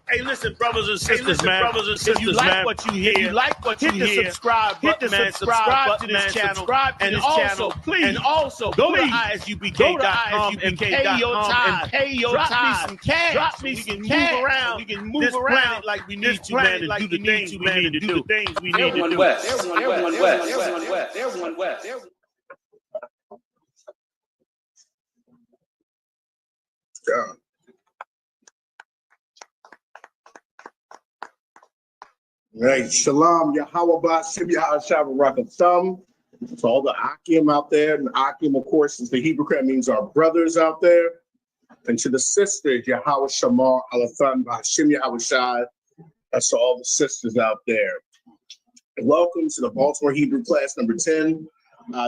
Hey, listen, brothers and sisters, man. If you like what you hear, hit the subscribe button, man. Subscribe to this channel, and also go to ISUBK.com and pay your time. Drop me some cash. Drop me some cash. We can move around like we need to, man, and do the things we need to do. Everyone west. Everyone west. Everyone west. Everyone west. Yeah. Right. Shalom, Yahweh Ba'Shem Yahashua Rakatham. To all the Akim out there, and Akim, of course, is the Hebrew that means our brothers out there. And to the sisters, Yahweh Shamar Alatham Ba'Shem Yahushai. That's to all the sisters out there. And welcome to the Baltimore Hebrew class number 10.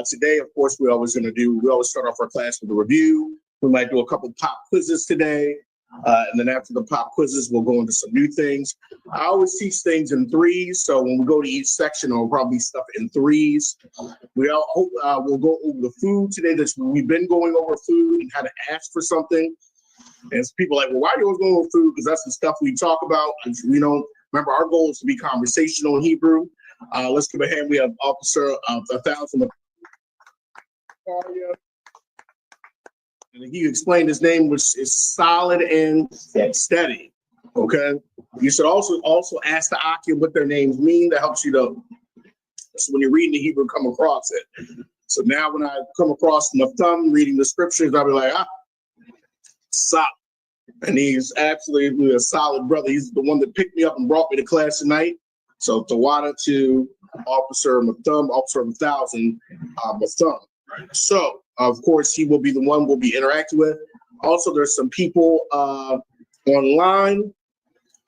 Today, of course, we always start off our class with a review. We might do a couple pop quizzes today. And then after the pop quizzes, we'll go into some new things. I always teach things in threes. So when we go to each section, it'll probably be stuff in threes. We'll go over the food today. We've been going over food and how to ask for something. And people are like, well, why are you always going over food? Because that's the stuff we talk about. And we don't remember our goal is to be conversational in Hebrew. Let's give a hand. We have Officer 1000. And he explained his name, which is solid and steady. Okay. You should also ask the Akim what their names mean. That helps you to, so when you're reading the Hebrew, come across it. So now when I come across Nathum reading the scriptures, I'll be like, solid. And he's absolutely a solid brother. He's the one that picked me up and brought me to class tonight. So Tawada to Officer Nathum, Officer 1000 Nathum. So, of course, he will be the one we'll be interacting with. Also, there's some people online.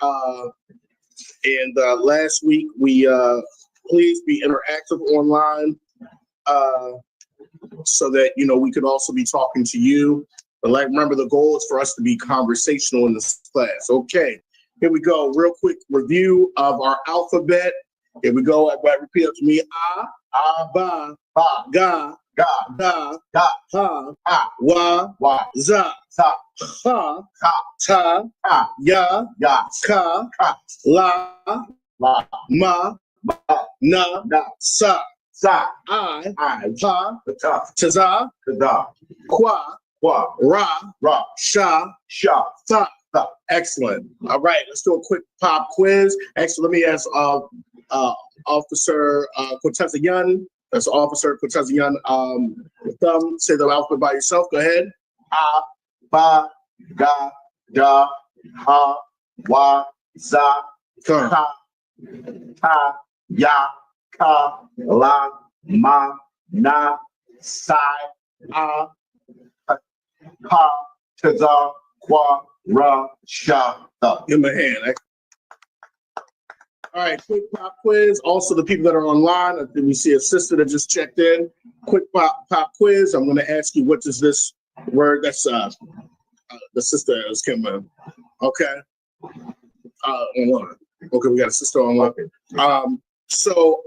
And last week, we please be interactive online so that, we could also be talking to you. But remember, the goal is for us to be conversational in this class. Okay, here we go. Real quick review of our alphabet. Here we go. Everybody repeat after me. Ba, ga, da, ha, wa, za, ha, ta, ya, ka, la, ma, na, sa, I, pa, ta, kwa, ra, sha, ta. Excellent. All right, let's do a quick pop quiz. Actually, let me ask Officer Quatazayan. That's Officer Quatazayan. Say the alphabet by yourself. Go ahead. A, ba, ga, da, ha, wa, za, ka, ta, ya, ka, la, ma, na, sa, a, ka, ta, kwa, ra, sha, ta. Give him a hand. All right, quick pop quiz. Also, the people that are online, I think we see a sister that just checked in. Quick pop quiz. I'm going to ask you, what does this word? That's the sister is Kim. Okay. Online. Okay, we got a sister online. So,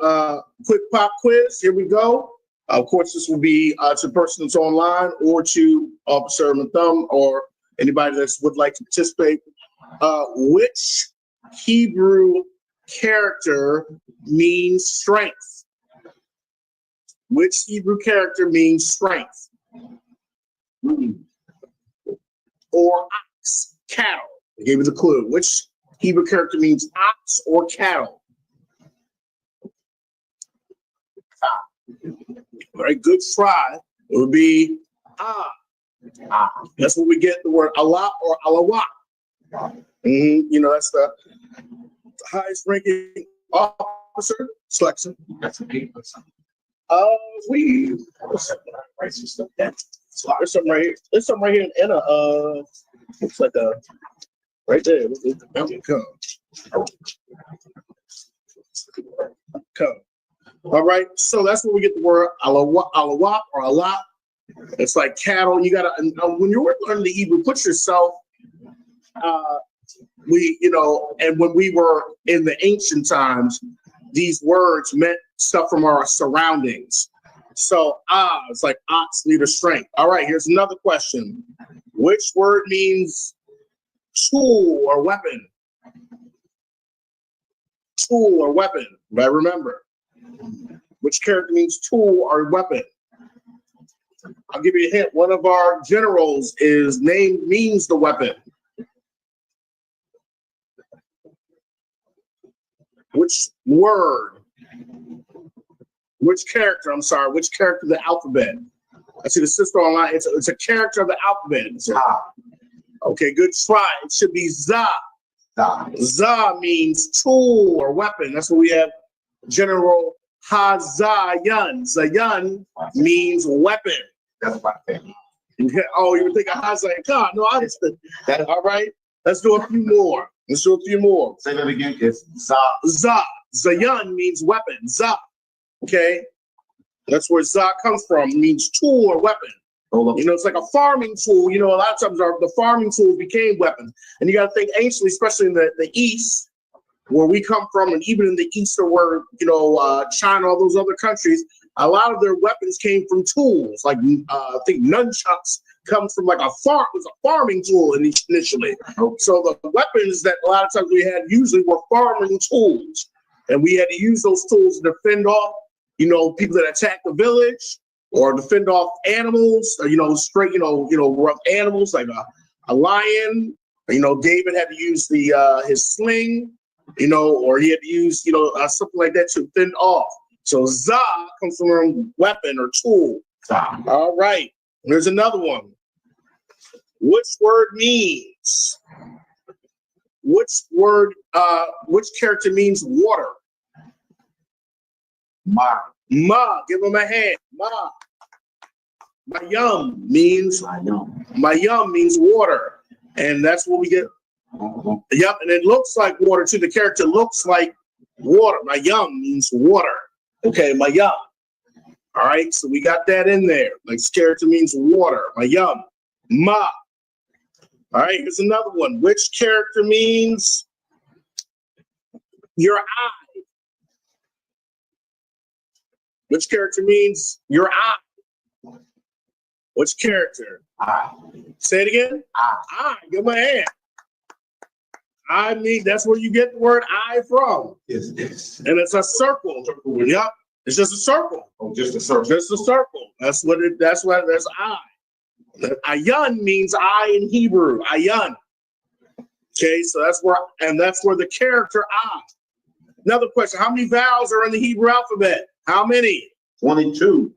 quick pop quiz. Here we go. Of course, this will be to the person that's online or to Officer Nathum or anybody that would like to participate. Which Hebrew character means strength? Which Hebrew character means strength? Or ox, cattle. I gave you the clue. Which Hebrew character means ox or cattle? All right, good try. It would be That's where we get the word Allah or Alawat. That's the highest ranking officer selection. That's a big one. There's something right here. There's something right here in a looks like a right there. The mountain come. All right, so that's where we get the word alawat or Allah. It's like cattle. You gotta when you're learning the Hebrew, put yourself. And when we were in the ancient times, these words meant stuff from our surroundings. So it's like ox, leader, strength. All right, here's another question. Which word means tool or weapon? Tool or weapon. Right? Remember, which character means tool or weapon? I'll give you a hint. One of our generals is name means the weapon. Which word? Which character? I'm sorry. Which character of the alphabet? I see the sister online. It's a character of the alphabet. Za. Okay, good try. It should be Za. Za. Za means tool or weapon. That's what we have. General Hazayan. Zayan means weapon. That's my thing. Oh, you would think of Hazayan Khan. No, I understood. All right. Let's do a few more. Let's do a few more. Say that again. It's Za. Za. Zayan means weapon. Za. Okay. That's where Za comes from. It means tool or weapon. You know, it's like a farming tool. You know, a lot of times the farming tools became weapons. And you got to think anciently, especially in the East, where we come from, and even in the Eastern world, you know, China, all those other countries, a lot of their weapons came from tools. Like I think nunchucks comes from like a farming tool initially. So the weapons that a lot of times we had usually were farming tools, and we had to use those tools to defend off, you know, people that attack the village, or defend off animals, or, you know, straight, you know, rough animals like a lion. You know, David had to use his sling, you know, or he had to use, you know, something like that to fend off. So Za comes from weapon or tool. Za. All right. There's another one. Which word means? Which character means water? Ma. Ma. Give him a hand. Ma. Mayum means water. And that's what we get. Yep, and it looks like water too. The character looks like water. Mayum means water. Okay, Mayum. All right, so we got that in there. Like this character means water. Mayum. Ma. All right, here's another one. Which character means your eye? Which character means your eye? Which character? Eye. Say it again. Eye. Eye. Give my hand. I mean, that's where you get the word eye from. Yes. And it's a circle. Yep. It's just a circle. Oh, just a circle. Just a circle. That's eye. Ayan means eye in Hebrew. Ayan. Okay, so that's where the character eye. Another question. How many vowels are in the Hebrew alphabet? How many? 22.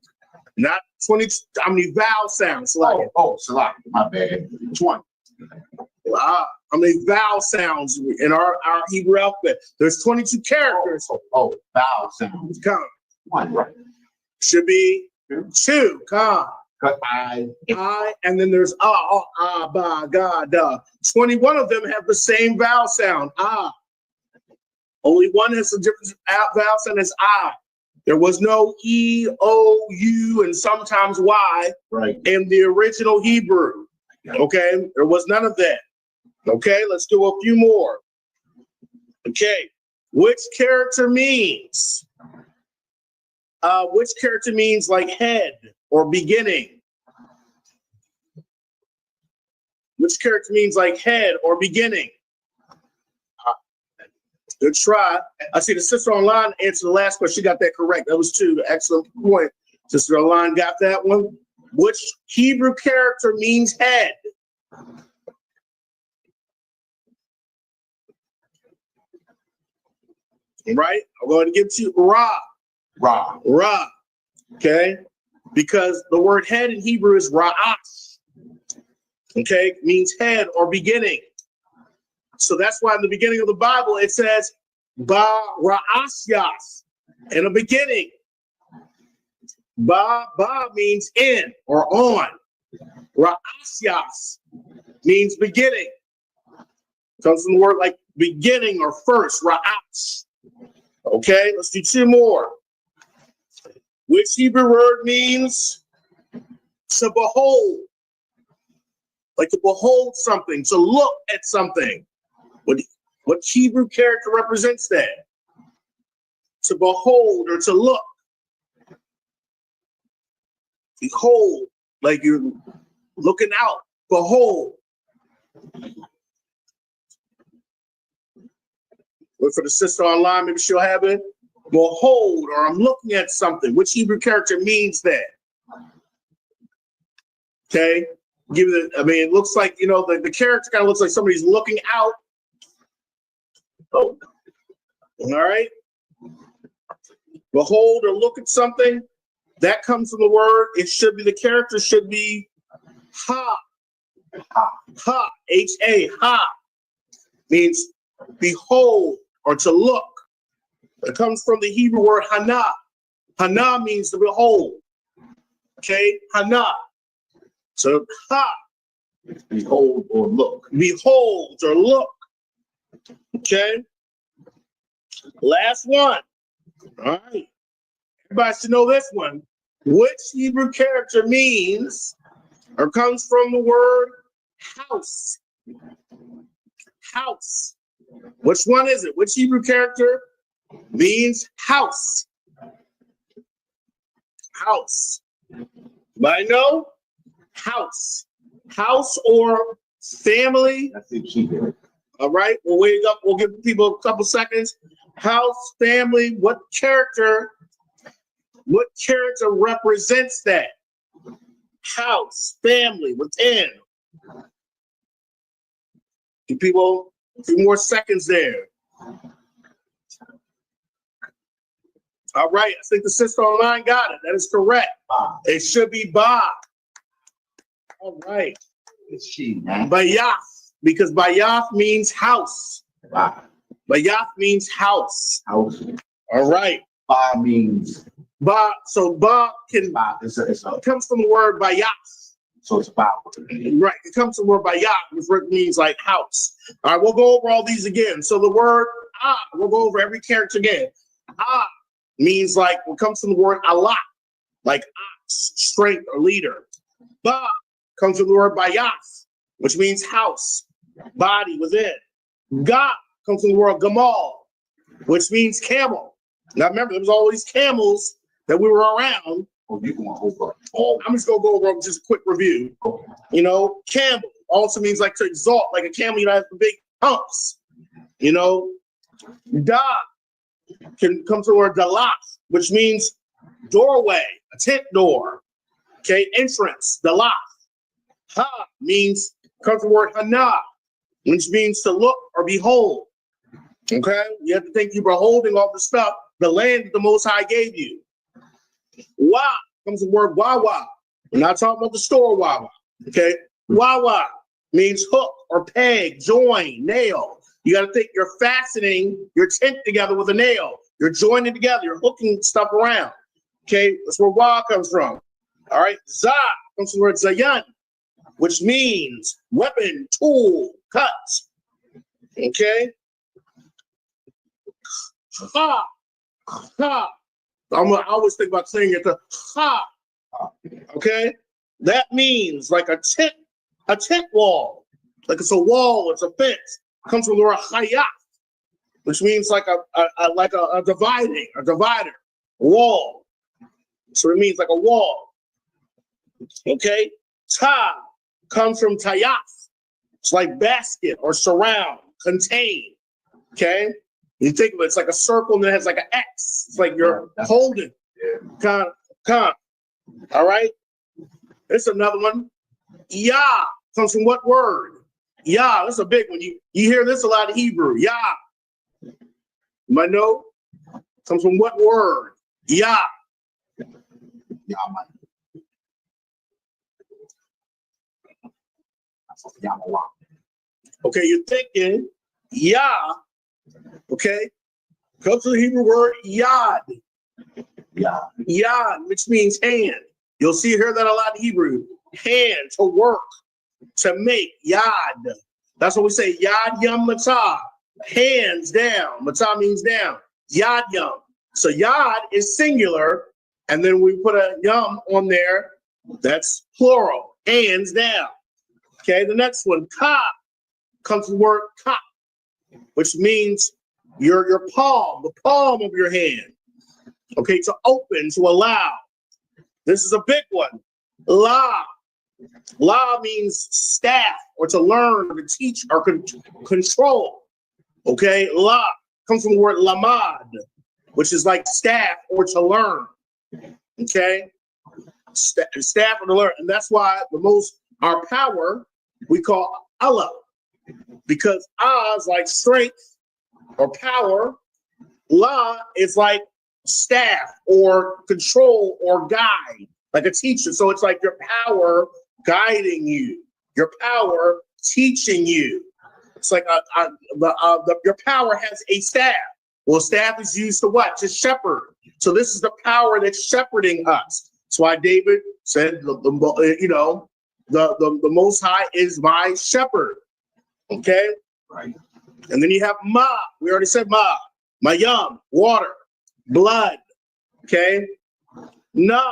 Not 20. How many vowel sounds? Salak. My bad. 20. How many vowel sounds in our Hebrew alphabet? There's 22 characters. Vowel sounds. Come. One, right. Should be 2. Come. I, and then there's ba, ga, da. 21 of them have the same vowel sound. Only one has a different vowel sound as I. There was no E, O, U, and sometimes Y in the original Hebrew. Okay, there was none of that. Okay, let's do a few more. Okay, which character means? Which character means like head or beginning? Which character means like head or beginning? Good try. I see the sister online answered the last question. She got that correct. That was 2. Excellent point. Sister online got that one. Which Hebrew character means head? Right? I'm going to give to you Ra. Okay? Because the word head in Hebrew is Ra'as. Okay? It means head or beginning. So that's why in the beginning of the Bible it says Ba Ra'asyas, in a beginning. Ba means in or on. Ra'asyas means beginning. Comes from the word like beginning or first, Ra'as. Okay, let's do 2 more. Which Hebrew word means to behold? Like to behold something, to look at something. What Hebrew character represents that? To behold or to look. Behold, like you're looking out. Behold. Wait for the sister online, maybe she'll have it. Behold, or I'm looking at something. Which Hebrew character means that? Okay. Give it. I mean, it looks like, you know, the character kind of looks like somebody's looking out. Oh, all right. Behold or look at something. That comes from the word. It should be, the character should be ha. Ha. H-A. Ha. Means behold or to look. It comes from the Hebrew word hana. Hana means to behold. Okay. Hana. So ha. Behold or look. Behold or look. Okay. Last one. All right. Everybody should know this one. Which Hebrew character means or comes from the word house? House. Which one is it? Which Hebrew character means house? House. Anybody know? House. House or family. That's it, she did. All right, we'll wait up. We'll give people a couple seconds. House, family, what character represents that? House, family, within. Give people a few more seconds there. All right, I think the sister online got it. That is correct. Bob. It should be Bob. All right. It's she, man. Bayath, because Bayath means house. Bob. Bayath means house. House. All right. Bob means Bob, so Bob can Bob. It's a, it comes from the word Bayath. so it's Bob. Right. It comes from the word Bayath, which means like house. All right, we'll go over all these again. So the word we'll go over every character again. Means like what comes from the word Allah, like ox, strength or leader. Ba comes from the word Bayath, which means house, body within. Ga comes from the word Gamal, which means camel. Now remember, there was all these camels that we were around. Oh, you're going over all. I'm just gonna go over just a quick review. You know, camel also means like to exalt, like a camel, you know, has the big humps. You know, da can come from the word dalaf, which means doorway, a tent door. Okay, entrance, dalaf. Ha means comes from the word hana, which means to look or behold. Okay, you have to think you're beholding all the stuff, the land that the Most High gave you. Wa comes from the word wawa. We're not talking about the store wawa. Okay, wawa means hook or peg, join, nail. You got to think you're fastening your tent together with a nail. You're joining together. You're hooking stuff around. Okay, that's where wa comes from. All right, za comes from the word zayan, which means weapon, tool, cut. Okay. Ha, ha. I always think about saying it to ha. Okay, that means like a tent wall, like it's a wall, it's a fence. It comes from the word hayat, which means like a divider, wall. So it means like a wall. Okay, ta comes from tayaf. It's like basket or surround, contain. Okay. You think of it, it's like a circle and it has like an X. It's like you're holding. Con. All right. There's another one. Yah comes from what word? Yah. That's a big one. You hear this a lot in Hebrew. Yah. You might know. Comes from what word? Yah. Okay, you're thinking Yah. Okay, comes from the Hebrew word yad. Yad, which means hand. You'll hear that a lot in Hebrew. Hand, to work, to make, yad. That's what we say, yad yum matah. Hands down. Matah means down. Yad yum. So yad is singular, and then we put a yum on there. That's plural. Hands down. Okay, the next one, ka, comes from the word ka, which means your palm, the palm of your hand. Okay, to open, to allow. This is a big one. La. La means staff or to learn or to teach or control. Okay, la. comes from the word lamad, which is like staff or to learn. Okay? Staff or to learn. And that's why our power we call Allah. Because Ah is like strength or power. La is like staff or control or guide, like a teacher. So it's like your power guiding you, your power teaching you. It's like your power has a staff. Well, staff is used to what? To shepherd. So this is the power that's shepherding us. That's why David said, the Most High is my shepherd. Okay? Right. And then you have Ma. We already said Ma. Mayam, water, blood. Okay? Na.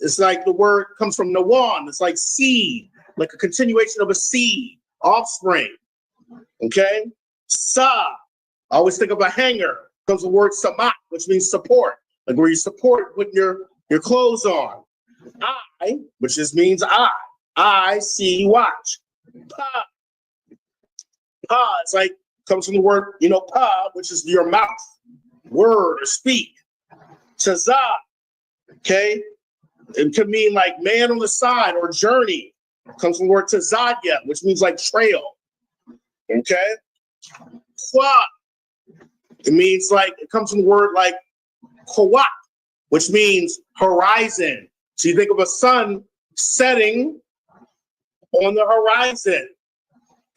It's like the word comes from Nawan. It's like seed, like a continuation of a seed, offspring. Okay? Sa. I always think of a hanger. Comes the word samat, which means support, like where you support putting your clothes on. I, which just means I see, watch. Pa. Pa, it's like, comes from the word, pa, which is your mouth, word or speak. Tazah, okay? It could mean like man on the side or journey. It comes from the word tazadya, which means like trail. Okay? Kwa, it comes from the word like kawat, which means horizon. So you think of a sun setting on the horizon.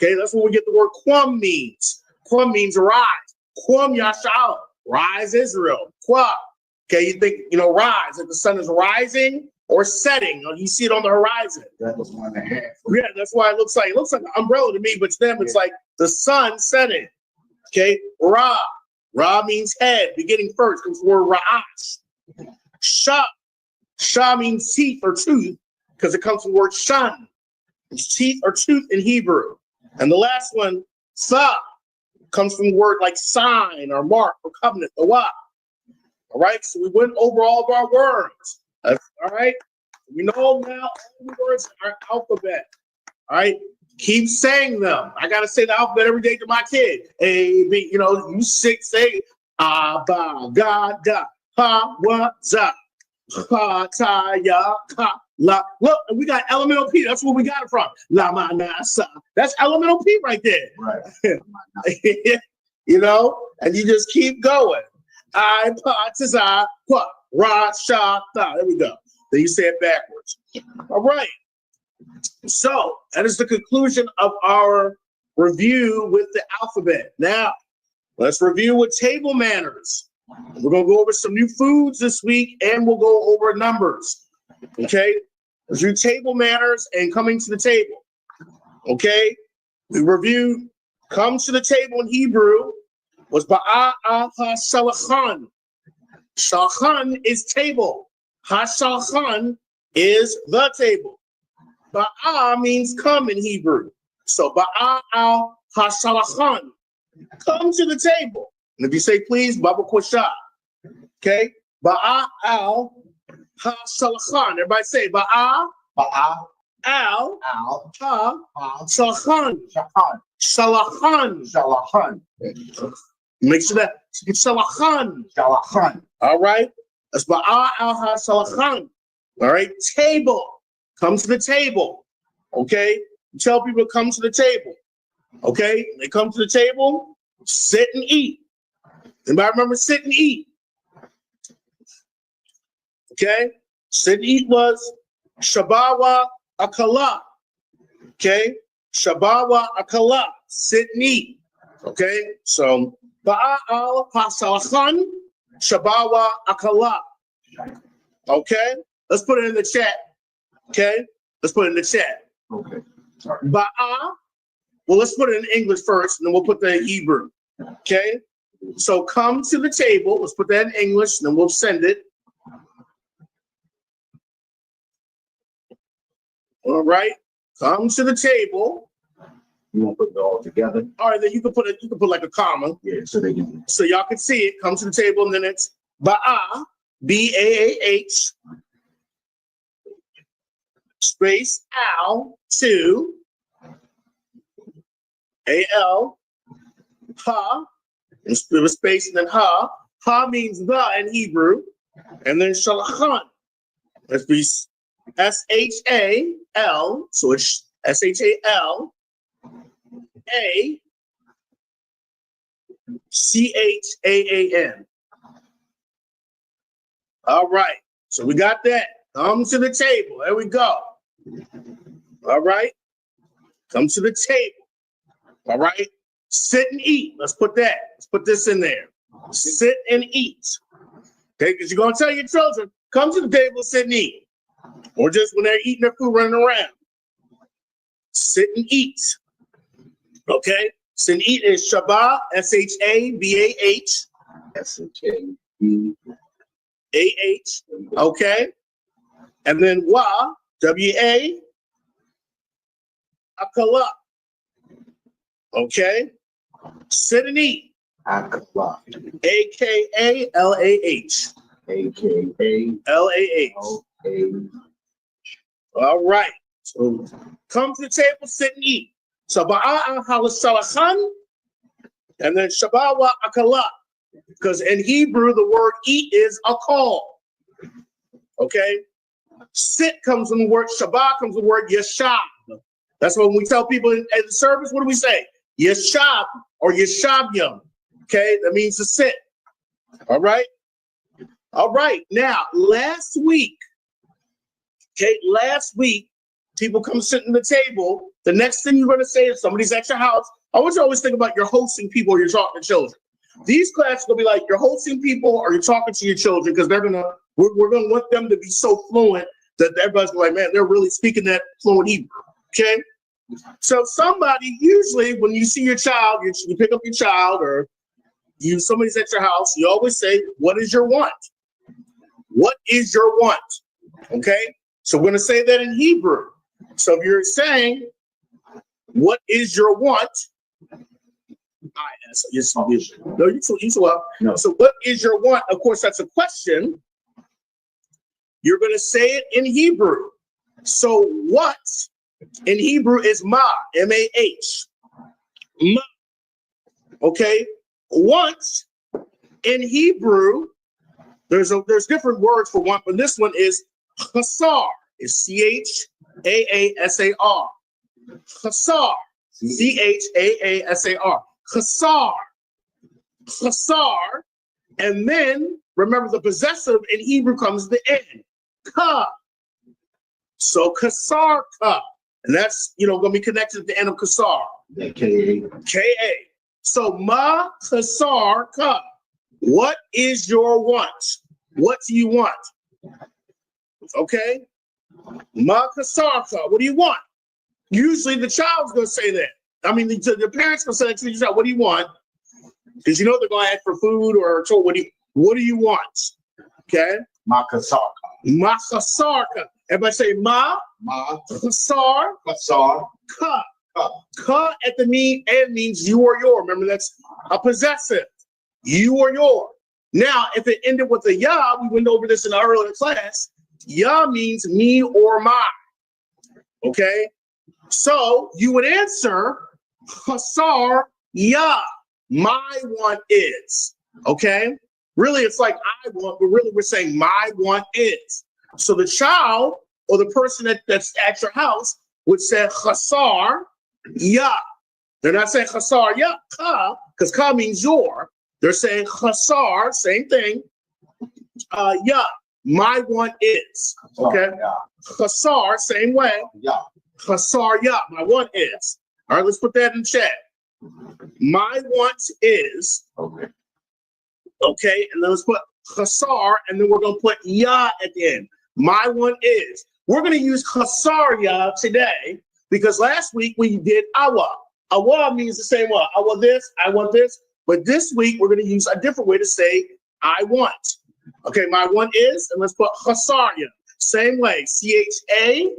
Okay, that's where we get the word Kwam means. Kwam means rise. Kwam Yashal, rise Israel. Kwa. Okay, you think, rise, if the sun is rising or setting, or you see it on the horizon. That was 1.5. Yeah, that's why it looks like an umbrella to me, but to them it's like the sun setting. Okay, Ra. Ra means head, beginning first, comes from the word Ra'ash. Sha. Sha means teeth or tooth, because it comes from the word shan. It's teeth or tooth in Hebrew. And the last one, Sa, comes from the word like sign or mark or covenant, the wa. All right, so we went over all of our words. All right, we know now all the words in our alphabet. All right, keep saying them. I got to say the alphabet every day to my kid. A, B, you say Abba, Ga, Da, Ha, Wa, Za, Ha, Ta, Ya, Ka. La, look, we got elemental P. That's where we got it from. La ma na sa. That's elemental P right there. Right. And you just keep going. I pa ta qua ra sha ta. There we go. Then you say it backwards. All right. So that is the conclusion of our review with the alphabet. Now let's review with table manners. We're gonna go over some new foods this week, and we'll go over numbers. Okay, let's do table manners and coming to the table. Okay, we reviewed come to the table in Hebrew was ba'a ha shalachan. Shalachan is table. Ha shalachan is the table. Ba'a means come in Hebrew. So ba'a al ha shalachan. Come to the table. And if you say please, Baba Kwasha. Okay, ba'a al ha shalachan. Everybody say ba'a al ha shalachan. Shalachan. Make sure that shalachan. All right. That's ba'a al ha shalachan. All right. Table. Come to the table. Okay. You tell people to come to the table. Okay. They come to the table. Sit and eat. Anybody remember sit and eat? Okay, sit and eat was shabawa akala. Okay, shabawa akala, sit and eat. Okay, so ba'al hasalachan shabawa akala. Okay, let's put it in the chat. Okay, let's put it in the chat. Okay. Ba'a. Well, let's put it in English first, and then we'll put that in Hebrew. Okay, so come to the table. Let's put that in English, and then we'll send it. All right, come to the table. You want to put it all together? All right, then you can put like a comma. Yeah, so they can. So y'all can see it. Come to the table, and then it's ba'a, B-A-A-H, space al, 2, A-L, ha, There's a space and then ha. Ha means the in Hebrew. And then shalachan. Let's be S-H-A-L. So it's S-H-A-L-A-C-H-A-A-N. All right. So we got that. Come to the table. There we go. All right. Come to the table. All right. Sit and eat. Let's put that. Let's put this in there. Sit and eat. Okay, because you're going to tell your children, come to the table, sit and eat. Or just when they're eating their food, running around. Sit and eat. Okay? Sit and eat is Shabah, S-H-A-B-A-H. S-H-A-B-A-H. Okay? And then Wa, W-A, Akala. Okay? Sit and eat. Akala. A-K-A-L-A-H. A-K-A-L-A. L-A-H. All right. So come to the table, sit and eat. Saba'a halashalachan, and then shabawa akala. Because in Hebrew, the word eat is a call. Okay? Sit comes from the word shabbat, comes from the word yeshab. That's when we tell people in the service, what do we say? Yeshab or yeshabyam. Okay? That means to sit. All right? All right. Now, last week, people come sitting at the table. The next thing you're going to say is somebody's at your house. I want you to always think about you're hosting people or you're talking to children. These classes are going to be like you're hosting people or you're talking to your children because we're going to want them to be so fluent that everybody's like, man, they're really speaking that fluent Hebrew. Okay? So somebody, usually when you see your child, you pick up your child or somebody's at your house, you always say, what is your want? What is your want? Okay? So we're going to say that in Hebrew. So if you're saying, what is your want? No, you well. No. So what is your want? Of course, that's a question. You're going to say it in Hebrew. So what in Hebrew is ma, M-A-H. Ma. Okay? Want in Hebrew, there's different words for want, but this one is chasar. It's C-H-A-A-S-A-R. Chasar. C-H-A-A-S-A-R. Chasar. Chasar. And then, remember, the possessive in Hebrew comes at the end. Ka. So kasar ka. And that's, going to be connected at the end of kasar. K-A. K-A. So ma kasar ka. What is your want? What do you want? Okay? Ma kasar ka. What do you want? Usually the child's going to say that. I mean, the parents going to say that to the child. What do you want? Because they're going to ask for food or what do you want? Okay? Ma kasar ka. Ma kasar ka. Everybody say ma. Ma. Kasar. Kasar. Ka. Ka at the end means you or your. Remember, that's a possessive. You or your. Now, if it ended with a ya, we went over this in our earlier class. Ya means me or my. Okay? So you would answer Hasar ya. My want is. Okay? Really, it's like I want, but really we're saying my want is. So the child or the person that's at your house would say Hasar ya. They're not saying Hasar ya ka, because ka means your. They're saying Hasar, same thing. Ya. My want is. Okay? Hasar, same way. Yeah. Hasar ya. My want is. All right, let's put that in chat. My want is. Okay. Okay, and then let's put Hasar, and then we're going to put ya at the end. My want is. We're going to use Hasar ya today because last week we did awa. Awa means the same way. I want this, I want this. But this week we're going to use a different way to say I want. Okay, my want is, and let's put Hasar ya. Same way. C-H-A-A-S-A-R-Y-A.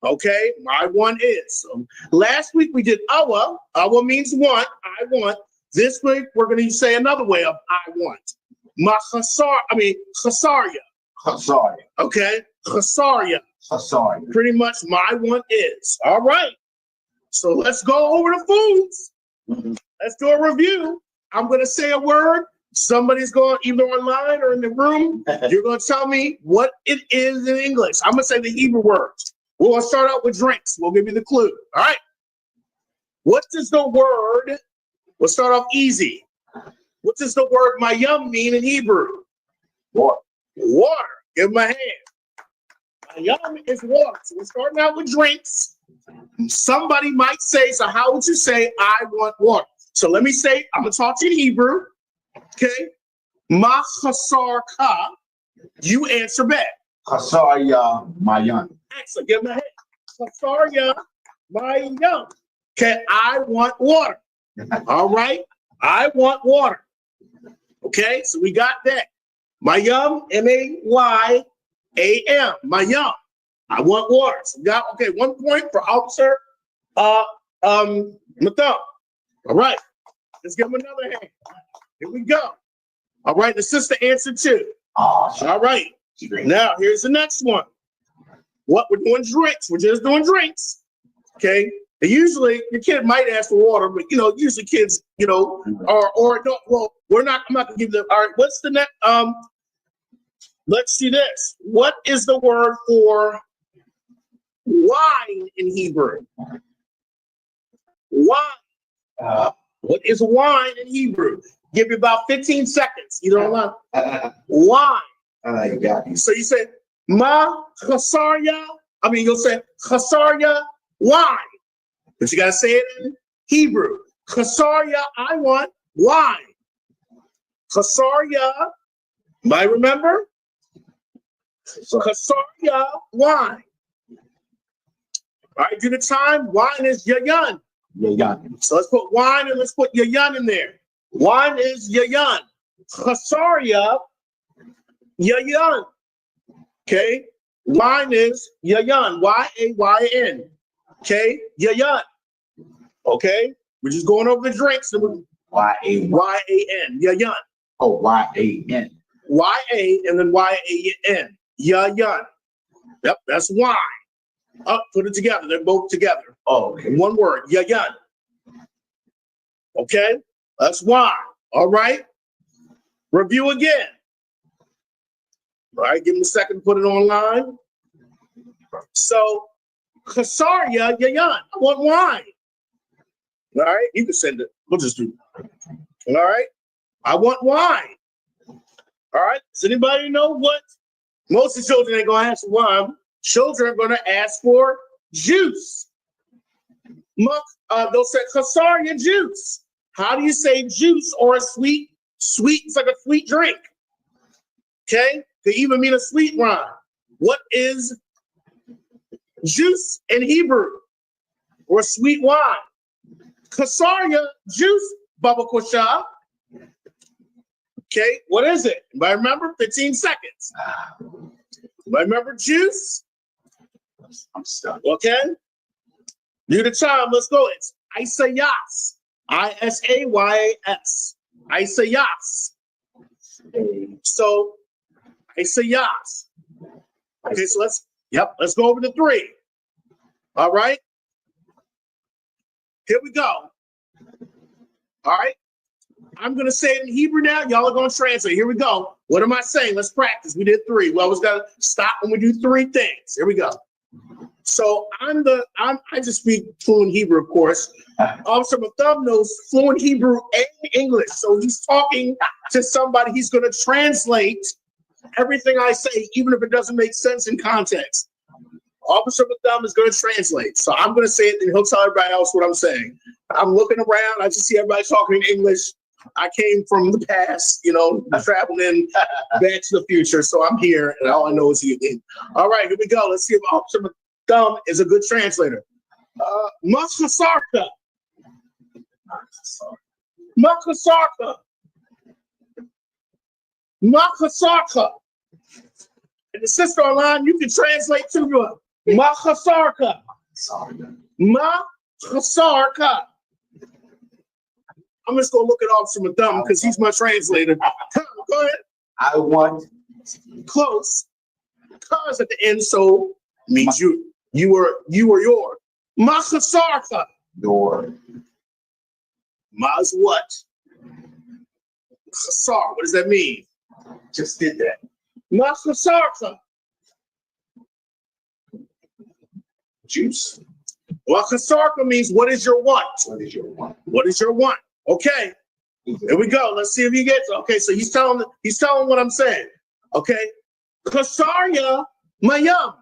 Okay, my want is. So last week we did awa. Awa means want. I want. This week we're going to say another way of I want. Chasarya. Chasarya. Okay, chasarya. Chasarya. Pretty much my want is. All right. So let's go over the foods. Let's do a review. I'm going to say a word. Somebody's going either online or in the room. You're going to tell me what it is in English. I'm going to say the Hebrew words. We're going to start out with drinks. We'll give you the clue. All right. What does the word, we'll start off easy. What does the word mayam mean in Hebrew? Water. Water. Give him a hand. Mayam is water. So we're starting out with drinks. Somebody might say, so how would you say, I want water? So let me say, I'm going to talk to you in Hebrew. Okay. Ma chasar ka. You answer back. Chasarya mayan. Excellent. Give him a hand. Chasarya mayam. Okay. I want water. All right. I want water. Okay. So we got that. Mayam, M-A-Y-A-M. Mayam. I want water. So we got, okay, 1 point for Officer Matham. All right. Let's give him another hand. Here we go. All right. The sister answered too. Oh, All right. Now, here's the next one. What we're doing drinks. We're just doing drinks. Okay. And usually your kid might ask for water, but usually kids, or don't. Well, I'm not gonna give them. All right. What's the next? Let's see this. What is the word for wine in Hebrew? Wine. What is wine in Hebrew? Give you about 15 seconds. You don't know. Wine. You got it. So you say ma chasarya. You'll say chasarya wine. But you gotta say it in Hebrew. Chasarya, I want wine. Chasarya, might remember? Chasarya wine. All right, do the time. Wine is yayan. Yayan. So let's put wine and let's put yayan in there. Wine is yayan. Chasarya, yayan. Okay? Wine is yayan. Y-A-Y-N. Okay? Yayan. Okay? We're just going over the drinks. Y-A-Y-A-N. Yayan. Oh, Y-A-N. Y-A and then Y-A-N. Yayan. Yep, that's wine. Put it together. They're both together. Oh, okay. One word. Yayan. Okay? That's wine. All right? Review again. All right, give me a second to put it online. So, Chasarya Yayan. I want wine. All right? You can send it. We'll just do it. All right? I want wine. All right? Does anybody know what? Most of the children ain't going to ask for wine. Children are going to ask for juice. They'll say Chasarya juice. How do you say juice or a sweet? Sweet, it's like a sweet drink. Okay? Could even mean a sweet wine. What is juice in Hebrew? Or sweet wine? Chasarya juice, Baba Kosha. Okay, what is it? Anybody remember? 15 seconds. Anybody remember juice? I'm stuck. Okay. Do the time. Let's go. It's Isayas. I-S-A-Y-A-S. Isayas. So, Isayas. Okay, so let's go over to 3. All right. Here we go. All right. I'm going to say it in Hebrew now. Y'all are going to translate. Here we go. What am I saying? Let's practice. We did 3. We always got to stop when we do 3 things. Here we go. So I just speak fluent Hebrew, of course. Officer Matham knows fluent Hebrew and English. So he's talking to somebody. He's going to translate everything I say, even if it doesn't make sense in context. Officer Matham is going to translate. So I'm going to say it and he'll tell everybody else what I'm saying. I'm looking around. I just see everybody talking in English. I came from the past, traveling back to the future. So I'm here and all I know is you. All right, here we go. Let's see if Officer Matham is a good translator. Makasarka. Makasarka. Makasarka. And the sister online, you can translate to her. Makasarka. Makasarka. I'm just going to look at Officer Matham because he's my translator. Go ahead. I want. Close. Cause at the end, so means you or your. Makasarka. Your. Ma's what? Khasar. What does that mean? Just did that. Ma khasarka. Juice. Well, khasarka means what is your want? What is your want? What is your want? Okay. Here we go. Let's see if he gets it. Okay, so he's telling what I'm saying. Okay. Khasarya mayam.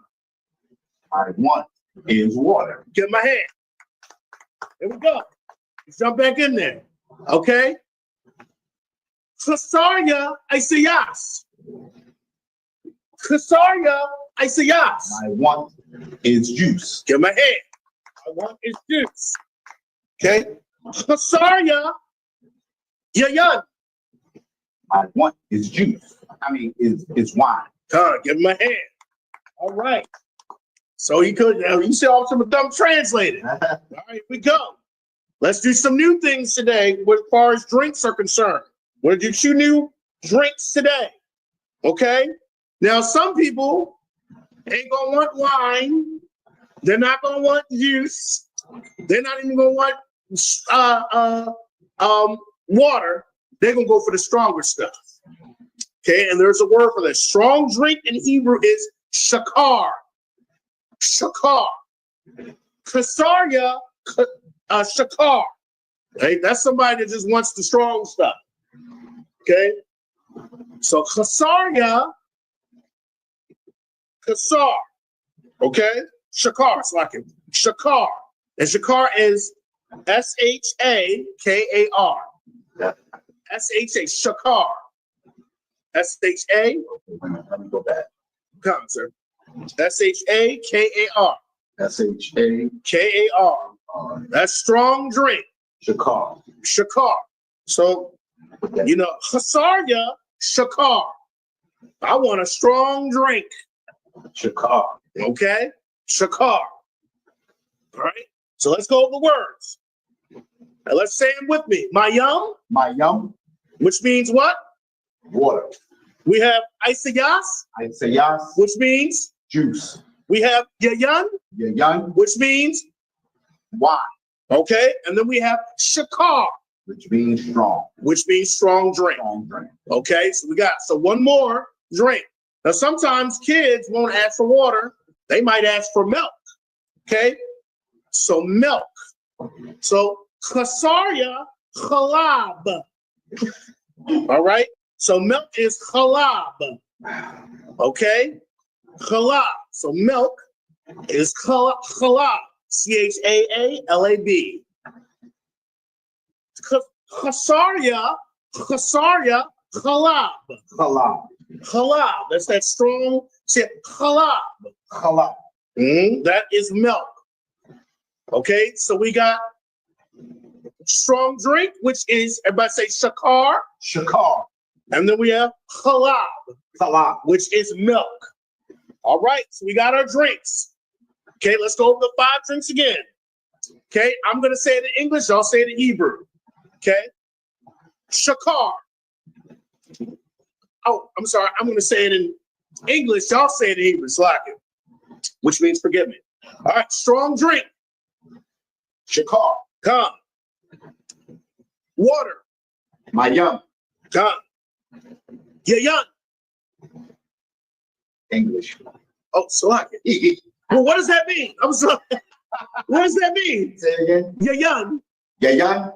My want is water. Get my hand. Here we go. Let's jump back in there. Okay. Khasarya isayas. Khasarya isayas. My want is juice. Get my hand. I want is juice. Okay. Khasarya yayan. My want is juice. I mean, is wine. Give him my hand. All right. So he could, you see all some dumb translated. All right, here we go. Let's do some new things today as far as drinks are concerned. We're gonna do 2 new drinks today. Okay? Now, some people ain't gonna want wine. They're not gonna want juice. They're not even gonna want water. They're gonna go for the stronger stuff. Okay, and there's a word for this. Strong drink in Hebrew is shakar. Shakar. Khasarya shakar. Okay, that's somebody that just wants the strong stuff. Okay, so khasarya, khasar. Okay, shakar. It's like it. Shakar. And shakar is S-H-A-K-A-R. S-H-A, shakar. S-H-A. Let me go back. Come, sir. S-H-A-K-A-R. S-H-A-K-A-R. K-A-R. That's strong drink. Shakar. Shakar. So, you know, khasarya, shakar. I want a strong drink. Shakar. Okay? Shakar. All right? So let's go over the words. Now let's say them with me. Mayam, Mayam. which means what? Water. We have isayas, Isayas. which means Juice. we have yayan, Yayan. which means Wine. okay, and then we have shakar, Which means strong. which means strong drink. Strong drink. Okay, so we got one more drink. Now sometimes kids won't ask for water; they might ask for milk. Okay, so milk. So khasarya khalab. All right. So milk is khalab. Okay, khalab. So milk is khalab. C-H-A-A-L-A-B. Khasarya khalab. Halal. Halab. That's that strong tip. Halab. Halal. That is milk. Okay, so we got strong drink, which is, everybody say shakar. Shakar. And then we have halab, Halal. which is milk. All right, so we got our drinks. Okay, let's go over the 5 drinks again. Okay, I'm going to say it in English. Y'all say it in Hebrew. Okay, shakar. Oh, I'm sorry. I'm going to say it in English. Y'all say it in Hebrew. Slack it, which means forgive me. All right, strong drink. Shakar. Come. Water. Mayam. Come. Yayan. English. Oh, slack it. Well, what does that mean? I'm sorry. What does that mean? Say it again. Yayan. Yayan.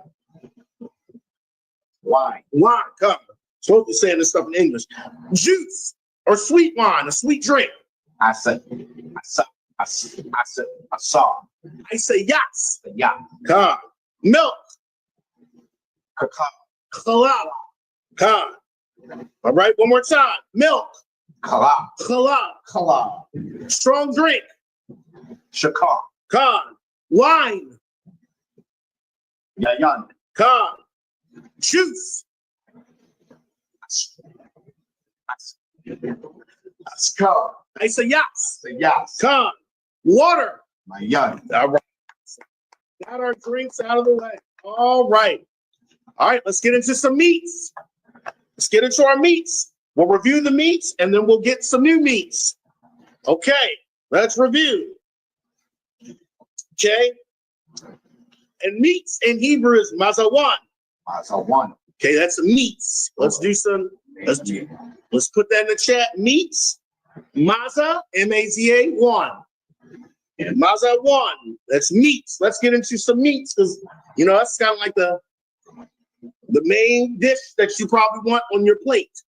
Wine. Wine. Come. Supposed to be saying this stuff in English. Juice or sweet wine, a sweet drink. I say Isayas. yeah. Come. Milk. Cacao. Halal. Come. All right, one more time. Milk. Halal. Halal. Halal. Strong drink. Shakar. Come. Wine. Yayan. Come. Juice. Askar. Isayas. Sayas. Come. Water. Mayan. All right. Got our drinks out of the way. All right. All right, let's get into some meats. Let's get into our meats. We'll review the meats and then we'll get some new meats. Okay, let's review. Okay. And meats in Hebrew is mazawan. Mazawan. Okay, that's meats. Let's do some. Let's put that in the chat. Meats, maza, M-A-Z-A, one. And maza one. That's meats. Let's get into some meats because that's kind of like the main dish that you probably want on your plate.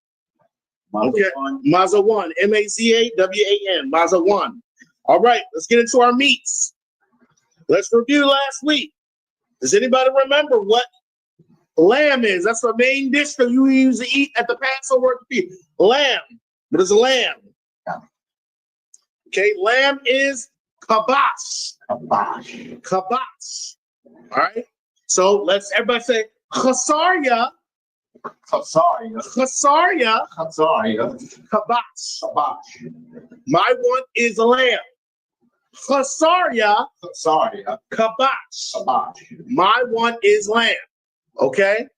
Okay, maza one, M-A-Z-A-W-A-N, maza one. All right, let's get into our meats. Let's review last week. Does anybody remember what lamb is? That's the main dish that you usually eat at the Passover feast. Lamb. What is a lamb? Okay, lamb is kabash. Kabash. All right. So let's everybody say chasarya. Chasarya. Kabash. My one is a lamb. Chasarya. Kabash. My one is lamb. Okay,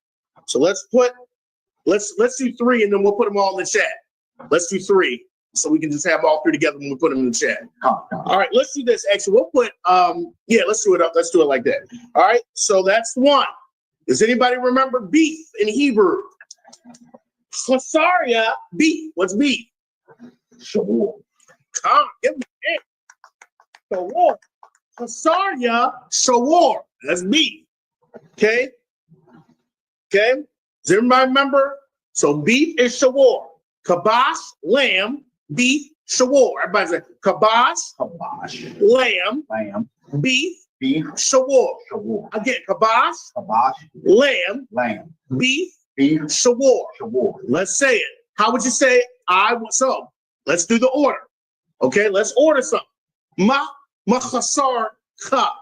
so let's do 3 and then we'll put them all in the chat. Let's do 3 so we can just have all 3 together when we put them in the chat. All right, let's do this. Actually, we'll put let's do it up. Let's do it like that. All right, so that's 1. Does anybody remember beef in Hebrew? Chasarya, beef. What's beef? Shawur. Come, give me it. Shawur. Chasarya, shawur. That's beef. Okay. Okay. Does everybody remember? So beef is shawur. Kabash, lamb. Beef, shawur. Everybody say kabash, lamb, beef, shawur. Again, kabash, lamb, beef, shawur. Let's say it. How would you say so? Let's do the order. Okay, let's order something. Machasar ka.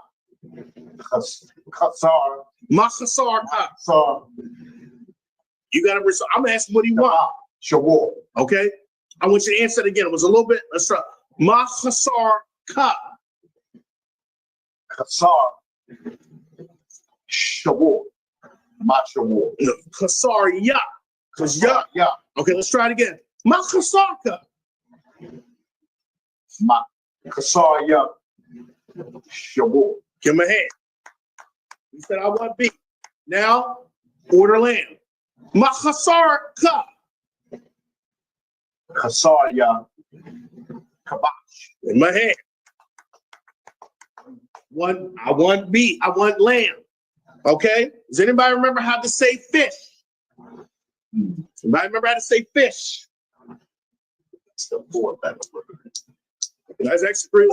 Machasar ka. You gotta. I'm asking, what do you want? Shawur. Okay. I want you to answer it again. It was a little bit. Let's try. Machasar ka. Kasar. Shawur. Machawur. No, kasar ya. Cause ya. Okay, let's try it again. Machasar ka. Kasar ya. Shawur. Give him a hand. He said, I want beef. Now, order lamb. Machasar ka. Kasarya kabash. In my hand. I want beef. I want lamb. Okay? Does anybody remember how to say fish? Anybody remember how to say fish? That's the 4. That's actually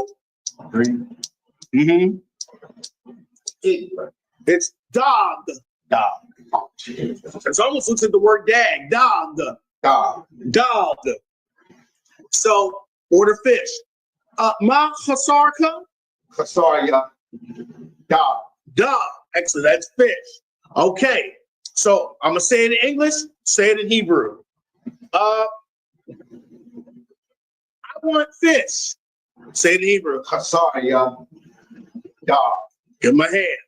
3. Mm-hmm. It's dog. It almost looks like the word dag. Dog. So order fish. Ma chasarka. Kasarya. Dog. Excellent. That's fish. Okay. So I'm gonna say it in English. Say it in Hebrew. I want fish. Say it in Hebrew. Kasarya. Dog. Give my hand.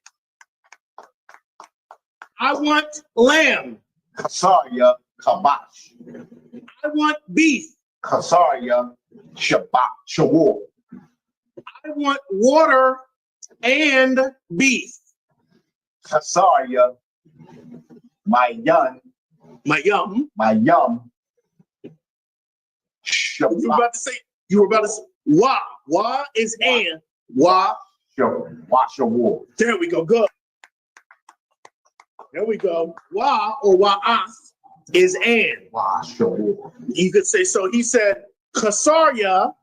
I want lamb. Kasarya kabash. I want beef. Kasarya shawur. I want water and beef. Kasarya my yum. You were about to say wa. Wa is and. Wa. Shawur. There we go. Good. There we go. Wa or wa'af is and. Shawur. You could say, so he said, Kasarya,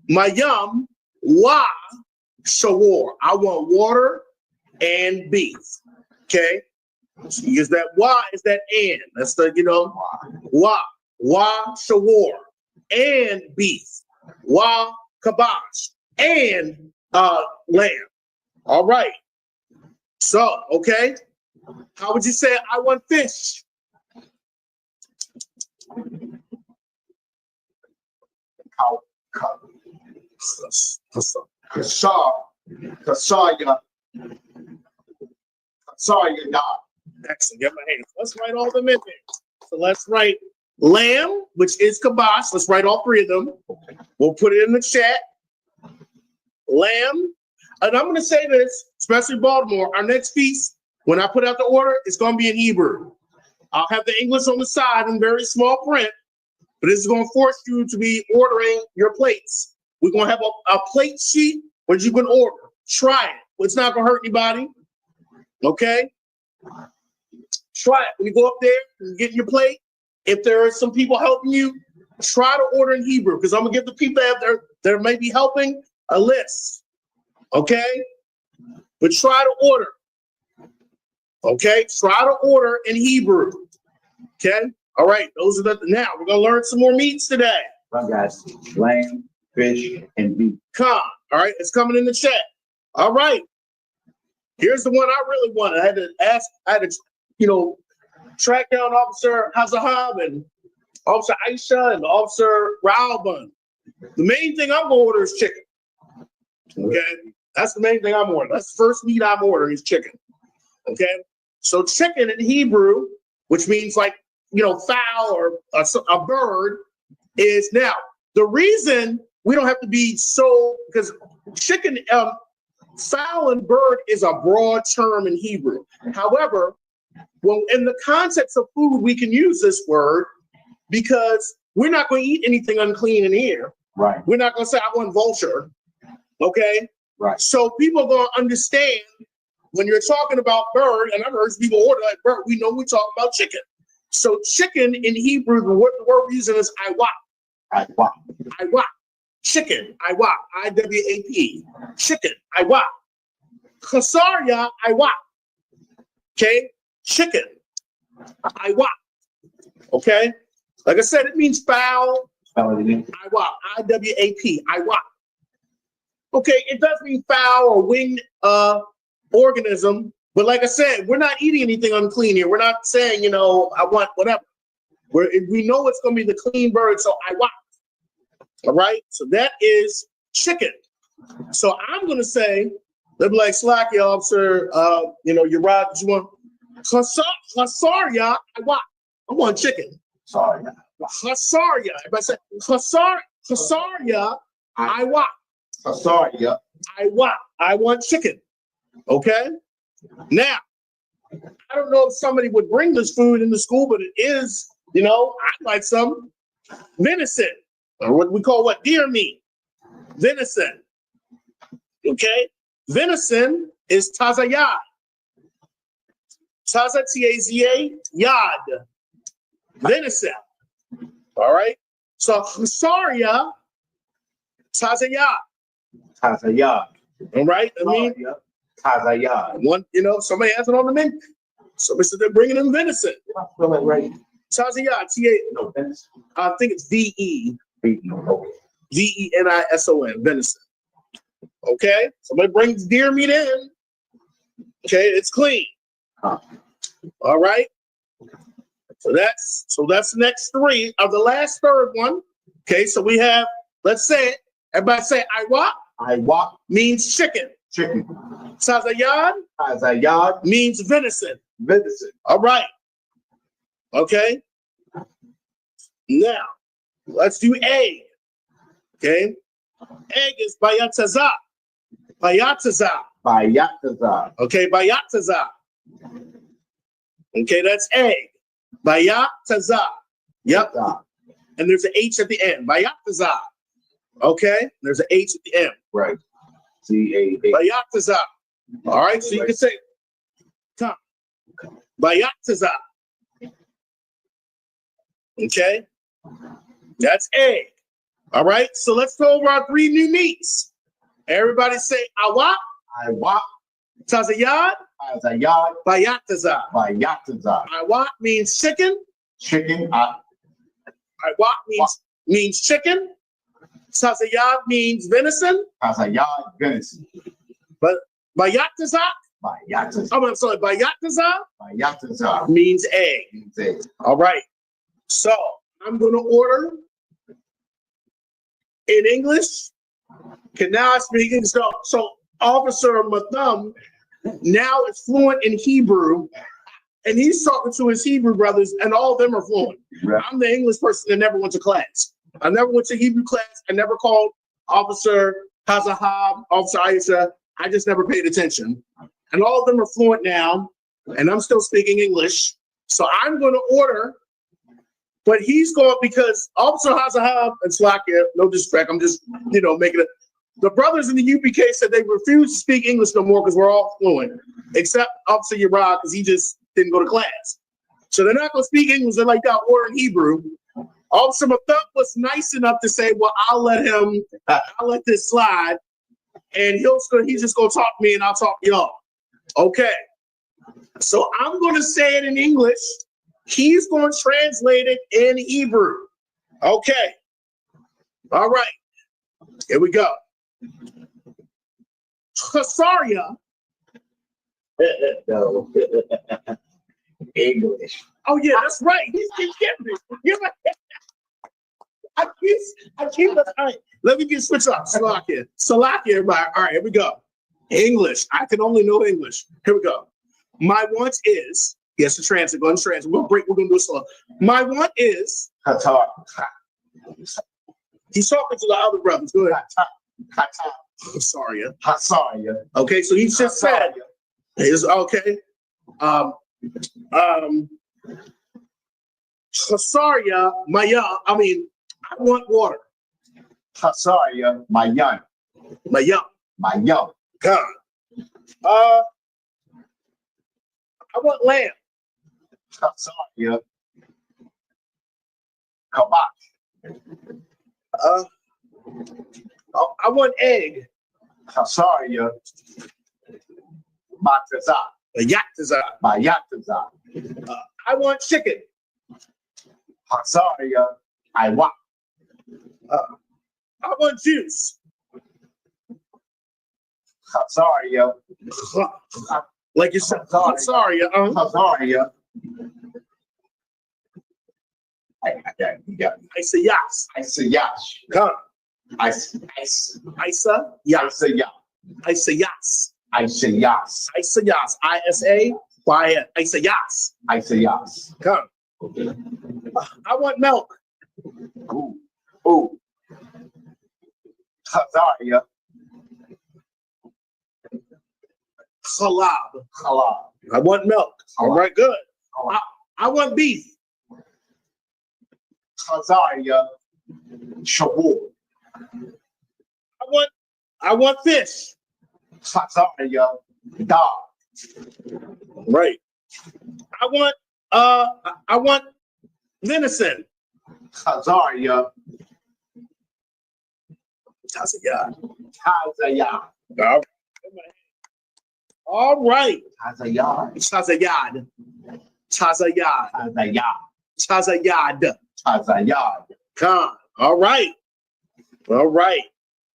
mayam, wa, shawur. I want water and beef. Okay? So you use that wa is that and. That's the, wa, shawur, and beef. Wa, kabash, and lamb. All right. So, okay. How would you say I want fish? Kasarya dog. Excellent. Get my hands. Let's write all them in there. So let's write lamb, which is kabash. Let's write all 3 of them. We'll put it in the chat. Lamb. And I'm going to say this, especially Baltimore, our next feast, when I put out the order, it's going to be in Hebrew. I'll have the English on the side in very small print, but this is going to force you to be ordering your plates. We're going to have a plate sheet where you can order. Try it. It's not going to hurt anybody. Okay? Try it. When you go up there and get your plate, if there are some people helping you, try to order in Hebrew, because I'm going to give the people that may be helping a list. Okay? But try to order. Okay? Try to order in Hebrew. Okay? All right. Those are now we're going to learn some more meats today. Well, guys, lamb, fish, and beef. Come. All right. It's coming in the chat. All right. Here's the one I really wanted. I had to, track down Officer Hazahab and Officer Aisha and Officer Ralban. The main thing I'm going to order is chicken. Okay? That's the main thing I'm ordering. That's the first meat I'm ordering is chicken. Okay? So chicken in Hebrew, which means fowl or a bird, is now the reason we don't have to be because chicken, fowl and bird is a broad term in Hebrew. However, well, in the context of food, we can use this word because we're not going to eat anything unclean in here. Right. We're not going to say, I want vulture. Okay? Right. So people are going to understand when you're talking about bird, and I've heard people order like bird, we know we're talking about chicken. So chicken in Hebrew, the word we're using is iwap. Iwap. Iwap. Chicken. Iwap. I-W-A-P. Chicken. Iwap. Chasaria. Iwap. Okay? Chicken. Iwap. Okay? Like I said, it means fowl. Iwap. I-W-A-P. Iwap. Okay, it does mean fowl or winged organism. But like I said, we're not eating anything unclean here. We're not saying, I want whatever. We know it's going to be the clean bird, so I want. All right? So that is chicken. So I'm going to say, they'll be like, Slacky, Officer, you're right. You want Hasaria, I want chicken. Sorry. Hasaria. If I say Hasaria, I want. Hasaria. I want chicken. Okay? Now, I don't know if somebody would bring this food into school, but it is, I'd like some venison, or what we call deer meat. Venison. Okay? Venison is tazayad. Taza, T-A-Z-A, yad. Venison. All right? So, Hasaria, tazayad. Tazayad. All right? Tazayad. One, somebody has it on the menu. Somebody said they're bringing in venison. Spell it right. Tazayad, T-A. No, venison. I think it's V-E. Okay. V-E-N-I-S-O-N, venison. Okay? Somebody brings deer meat in. Okay, it's clean. Huh. All right? So that's the next three of the last third one. Okay, so we have, let's say it. Everybody say Iwak. Iwak means chicken. Chicken. Tazayad. Tazayad means venison. Venison. All right. Okay. Now, let's do egg. Okay. Egg is bayataza. Bayataza. Bayataza. Okay, bayataza. Okay, that's egg. Bayataza. Yep. And there's an H at the end. Bayataza. Okay, there's an H at the end. Right. C-A-H. Bayataza. All right, so you can say, come. Bayataza. Okay, that's egg. All right, so let's go over our three new meats. Everybody say Awak. Awak. Tazayad. Tazayad. Bayataza. Bayataza. Awak means chicken. Chicken. Awak means chicken. Tazayad means venison. Tazayad, venison. But Bayataza. Bayataza. I'm sorry, Bayataza. Bayataza means egg. means egg. All right. So I'm going to order in English. Can now I speak English? So Officer Matham now is fluent in Hebrew, and he's talking to his Hebrew brothers, and all of them are fluent. Right. I'm the English person that never went to class. I never went to Hebrew class. I never called Officer Hazahab, Officer Aisha, I just never paid attention. And all of them are fluent now, and I'm still speaking English. So I'm going to order, but he's going because Officer Hazahab and Slakia, no disrespect, I'm just, making it. The brothers in the UPK said they refuse to speak English no more because we're all fluent, except Officer Yarad because he just didn't go to class. So they're not going to speak English. They're like that order in Hebrew. Officer Mathuk was nice enough to say, well, I'll let this slide. And he's just going to talk to me and I'll talk to y'all. Okay. So I'm going to say it in English. He's going to translate it in Hebrew. Okay. All right. Here we go. Khasaria. No. English. Oh yeah, that's right. He's getting it. I keep. All right, let me get switch up. Salakia, everybody. All right, here we go. English. I can only know English. Here we go. My want is. Yes, the transit. Go and transit. We're gonna do it slow. My want is. Qatar. He's talking to the other brothers. Go ahead. Khasaria. Okay, so he just said. Is okay. Khasaria, Maya. I want water. Khasaria, Mayan. God. I want lamb. Khasaria, Kabak. I want egg. Khasaria, Mataza. Yataza. I want chicken. Khasaria, I want. I want juice. Khasaria. Like you said, Khasaria. Khasaria. I say yes. I say yes. Come. I say yes. I say yes. I say yes. I say yes. I say yes. ISA. Quiet. I say yes. I say yes. Come. I want milk. Ooh. Khasaria. Khalab. I want milk. All right, good. I want beef. Khasaria. Shabur. I want fish. Khasaria. Dog. Right. I want venison. Khasaria. Tazayad. All right. Tazayad. Come. All right.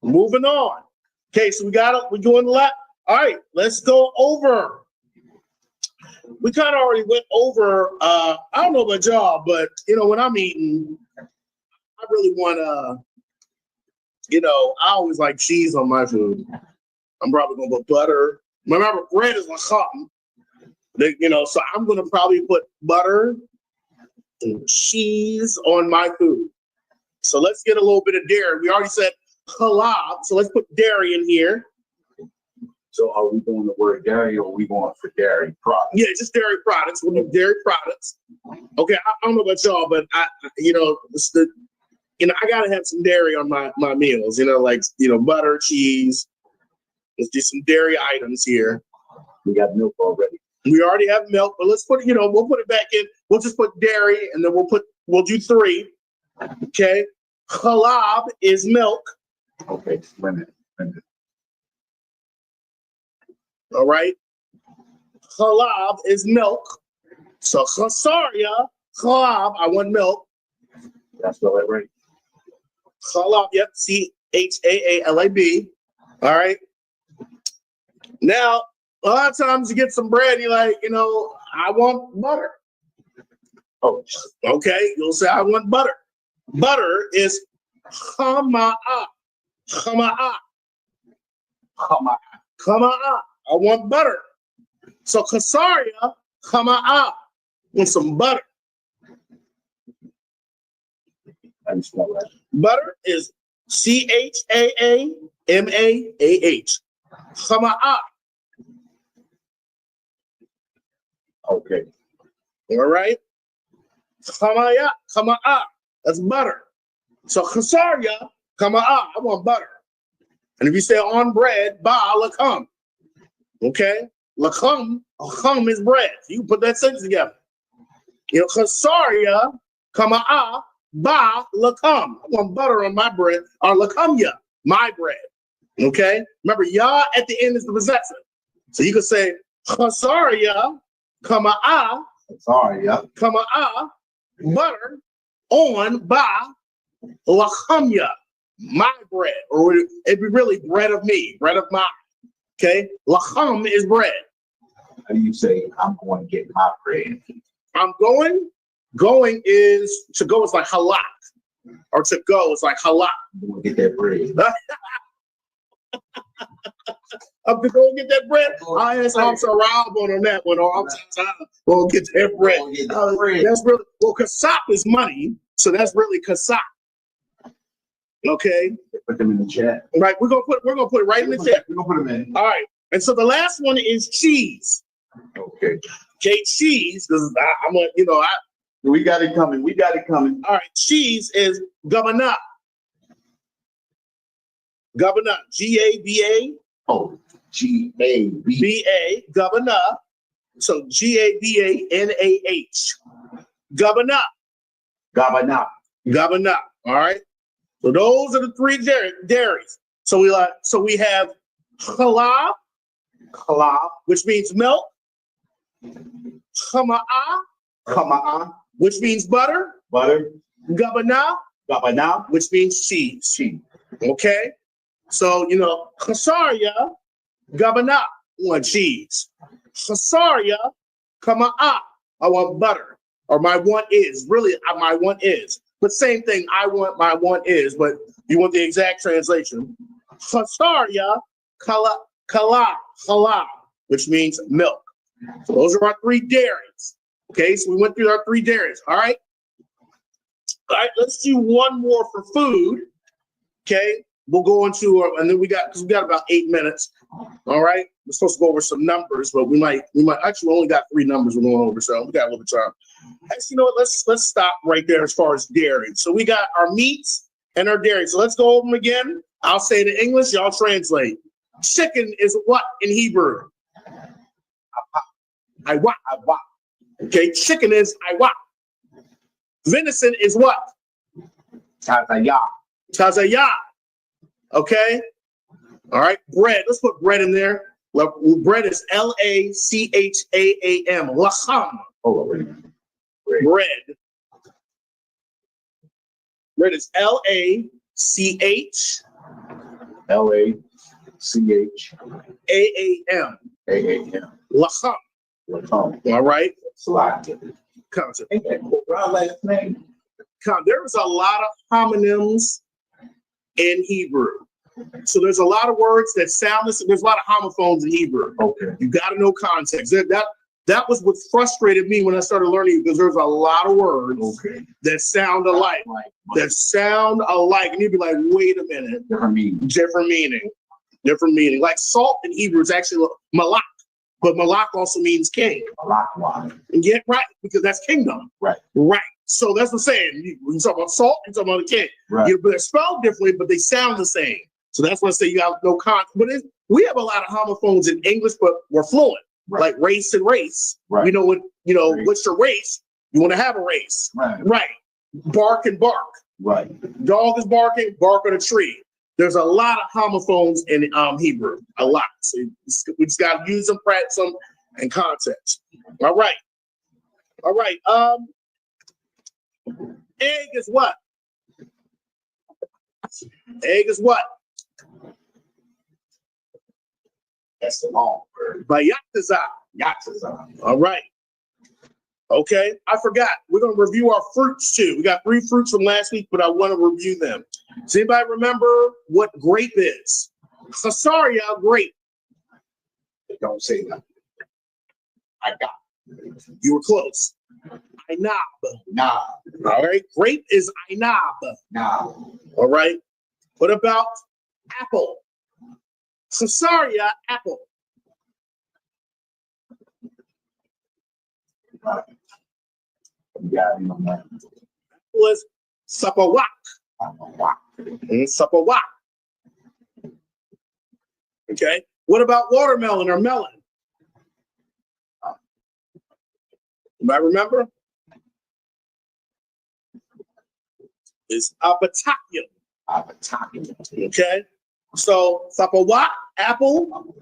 Moving on. Okay, so we're doing left. All right, let's go over. We kind of already went over, I don't know about y'all, but, when I'm eating, I really want to, I always like cheese on my food. I'm probably going to put butter. Remember, bread is lacham. So I'm going to probably put butter and cheese on my food. So let's get a little bit of dairy. We already said halal, so let's put dairy in here. So are we going the word dairy or are we going for dairy products? Yeah, just dairy products. We'll do dairy products. Okay, I don't know about y'all, but I gotta have some dairy on my meals. Butter, cheese. Let's do some dairy items here. We got milk already. We already have milk, but let's put we'll put it back in. We'll just put dairy, and then we'll do 3. Okay, halab is milk. Okay, wait a minute. All right. Halab is milk. So khasaria, halab, I want milk. That's what I right. Halab, yep, CHAALAB. All right. Now, a lot of times you get some bread, you're like, I want butter. Oh, okay. You'll say, I want butter. Butter is hama'a. I want butter. So khasaria, hama'a. Want some butter. I'm smell that. Butter is CHAAMAAH. Chama'ah. Okay. All right. Chama'ah. That's butter. So chasarya, chama'ah. I want butter. And if you say on bread, ba lakum. Okay. Lakum is bread. You can put that sentence together. You know, chasarya, chama'ah, ba lakum. I want butter on my bread. Or lakumya, my bread. Okay. Remember, ya at the end is the possessor. So you could say chasarya, chama'ah. Sorry, yeah. Chama'ah, butter on ba lachamya, my bread, or it'd be really bread of me, bread of mine. Okay, lacham is bread. How do you say I'm going to get my bread? I'm going. Going is to go is like halak, or to go is like halak. I'm going to get that bread. I'm to go get that bread. I asked Hamza Rob on that one. Or I'm going to get that bread. That's really well. Kasap is money, so that's really kasap. Okay. Put them in the chat. Right. We're gonna put it right in the chat. We're gonna put them in. All right. And so the last one is cheese. Okay. Okay, cheese. Because I'm a, we got it coming. We got it coming. All right. Cheese is gabana. Gabana. G-A-B-A. Oh, G-A-B-A. Gabana. So G-A-B-A-N-A-H. Gabana. Gabana. Gabana. All right. So those are the three dairies. So we have challah, which means milk. Chama'ah, which means butter. Gabana, which means cheese. Okay. So chasarya, gabana, I want cheese. Chasarya, chama'ah, I want butter. Or my want is really my want is. But same thing, I want, my want is, but you want the exact translation. Chasarya, kala, which means milk. So those are our three dairies. Okay, so we went through our three dairies. All right, let's do one more for food. Okay, we'll go into, and then we got about 8 minutes. All right, we're supposed to go over some numbers, but we might actually only got 3 numbers we're going over, so we got a little bit of time. Actually, you know what? Let's stop right there as far as dairy. So we got our meats and our dairy. So let's go over them again. I'll say it in English. Y'all translate. Chicken is what in Hebrew? Aywa. Okay, chicken is aywa. Venison is what? Tazaya. Okay. All right. Bread. Let's put bread in there. Bread is L-A-C-H-A-A-M. Lacham. Oh, wait a minute. Bread. Bread is L-A-C-H. L-A-C-H-A-A-M. Lacham. All right. Ain't that last name? There's a lot of homonyms in Hebrew. So there's a lot of words that sound this. There's a lot of homophones in Hebrew. Okay. You got to know context. That was what frustrated me when I started learning, because there's a lot of words that sound alike. And you'd be like, wait a minute. Different meaning. Like salt in Hebrew is actually malak, but malak also means king. Yeah, right, because that's kingdom. Right. So that's what I'm saying. When you talk about salt, you're talking about a king. Right. They're spelled differently, but they sound the same. So that's why I say you got no context. But we have a lot of homophones in English, but we're fluent. Right. Like race and race. Right. What's your race? You want to have a race. Right. Bark and bark. Right. Dog is barking, bark on a tree. There's a lot of homophones in Hebrew. A lot. So we just got to use them, practice them, and context. All right. Egg is what? That's the long word. Bayataza. All right. Okay. I forgot. We're going to review our fruits too. We got 3 fruits from last week, but I want to review them. Does anybody remember what grape is? Chasarya, grape. Don't say that. I got it. You were close. Ainab. Nah. All right. Grape is ainab. Nah. All right. What about apple? Caesarea, apple. Yeah, you know that. Was sapawak. Sapawak. Okay. What about watermelon or melon? Anybody remember? It's abatacum. Okay. So sapawak, apple.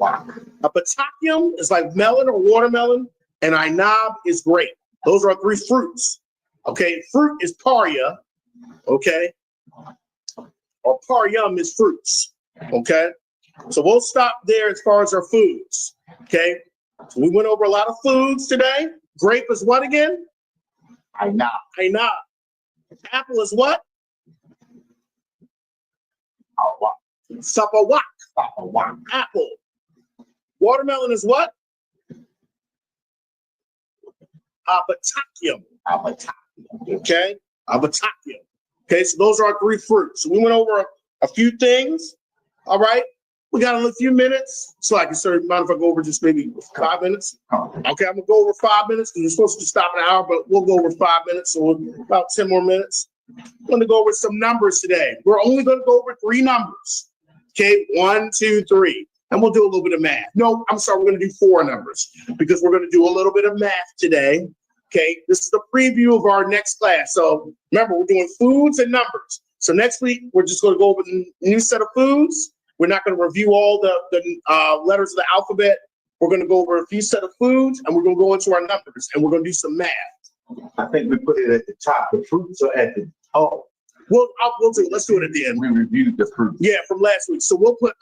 Abatacum is like melon or watermelon, and inab is grape. Those are 3 fruits. Okay. Fruit is paria. Okay. Or parium is fruits. Okay. So we'll stop there as far as our foods. Okay. So we went over a lot of foods today. Grape is what again? Inab. Apple is what? Sapawak. Apple. Watermelon is what? Abatacum. Okay. Abatacum. Okay. So those are our 3 fruits. So we went over a few things. All right. We got a few minutes. So I can mind if I go over just maybe 5 minutes? Okay. I'm going to go over 5 minutes because we're supposed to stop an hour, but we'll go over 5 minutes. So about 10 more minutes. I'm going to go over some numbers today. We're only going to go over 3 numbers. Okay. 1, 2, 3. And we'll do a little bit of math. No, I'm sorry. We're going to do 4 numbers because we're going to do a little bit of math today. Okay. This is the preview of our next class. So remember, we're doing foods and numbers. So next week, we're just going to go over the new set of foods. We're not going to review all the letters of the alphabet. We're going to go over a few set of foods, and we're going to go into our numbers, and we're going to do some math. I think we put it at the top. The fruits are at the top. We'll do it. Let's do it at the end. We reviewed the fruits. Yeah, from last week. So I'll put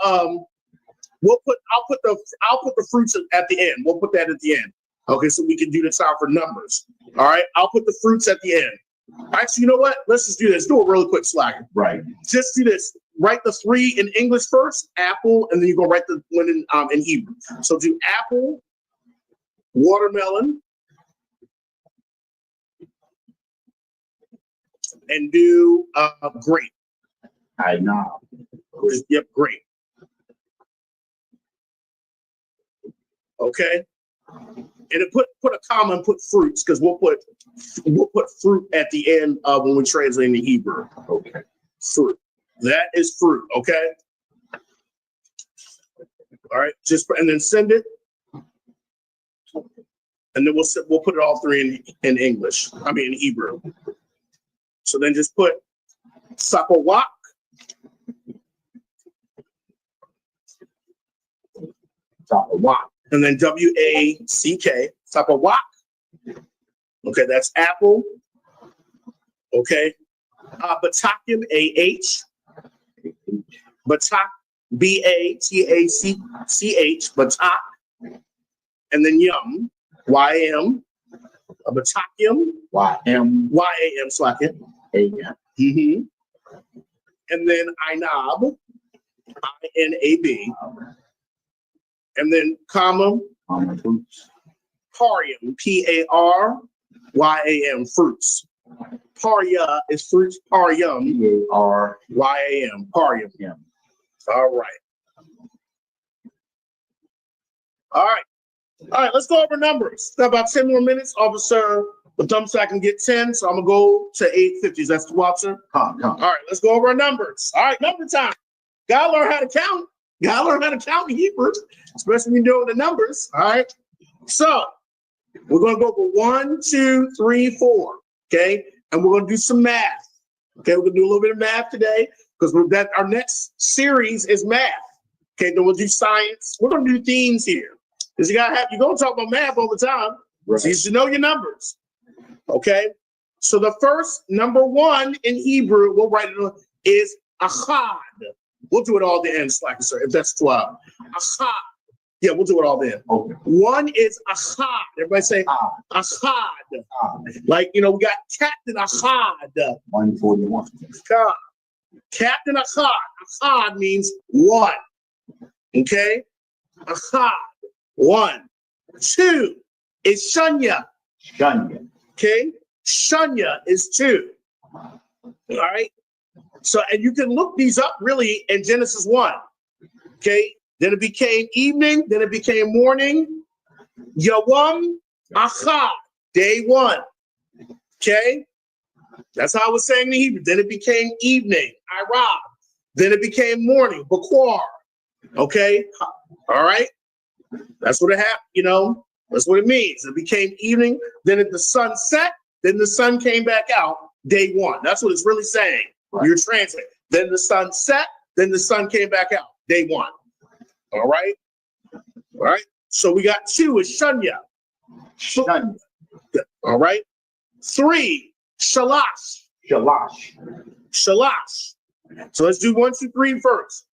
the fruits at the end. We'll put that at the end. Okay, so we can do the time for numbers. All right, I'll put the fruits at the end. Actually, you know what? Let's just do this. Do it really quick, Slacker. Right. Just do this. Write the 3 in English first, apple, and then you go write the one in Hebrew. So do apple, watermelon, and do grape. Inab. Yep, grape. Okay. And put a comma and put fruits because we'll put fruit at the end of when we translate into Hebrew. Okay. Fruit. That is fruit. Okay. All right. And then send it. And then we'll put it all 3 in English. I mean in Hebrew. So then just put sapawak. And then WACK, sapawak. Okay, that's apple. Okay. Batacum, AH. Batak, BATACH, Batak. And then yum, YM. Batacum, YAM, slack it. Mm-hmm. And then Inab, INAB. And then comma, parium, PARYAM, fruits. Paria is fruits, parium, PARYAM, parium. Yeah. All right. All right, let's go over numbers. Got about 10 more minutes. Officer, the thumb so I can get 10, so I'm going to go to 850s. That's the officer. Come. All right, let's go over our numbers. All right, number time. Gotta learn how to count. Gotta learn how to count in Hebrew, especially when you're doing the numbers. All right. So we're gonna go for 1, 2, 3, 4. Okay, and we're gonna do some math. Okay, we're gonna do a little bit of math today because our next series is math. Okay, then we'll do science. We're gonna do themes here because you're gonna talk about math all the time. Right. So you should know your numbers. Okay. So the first number 1 in Hebrew, we'll write it is achad. We'll do it all then, Slacker, sir, if that's 12. Achad. Yeah, we'll do it all then. Okay. 1 is achad. Everybody say achad. Like, we got Captain Achad. 141. Captain Achad. Achad means 1. Okay? Achad. 1. 2 is Shunya. Okay? Shunya is 2. All right? So, and you can look these up really in Genesis 1. Okay? then it became evening, then it became morning. Yawam Achad, day one. Okay? That's how I was saying in Hebrew. Then it became evening, Irab. Then it became morning, Bakwar. Okay? All right? That's what it happened, That's what it means. It became evening, then the sun set, then the sun came back out, day one. That's what it's really saying. Right. You're translating. Then the sun set, then the sun came back out, day one. All right? All right? So we got 2 is Shunya. Shunya. All right? 3, Shalash. Shalash. Shalash. So let's do 1, 2, 3 first.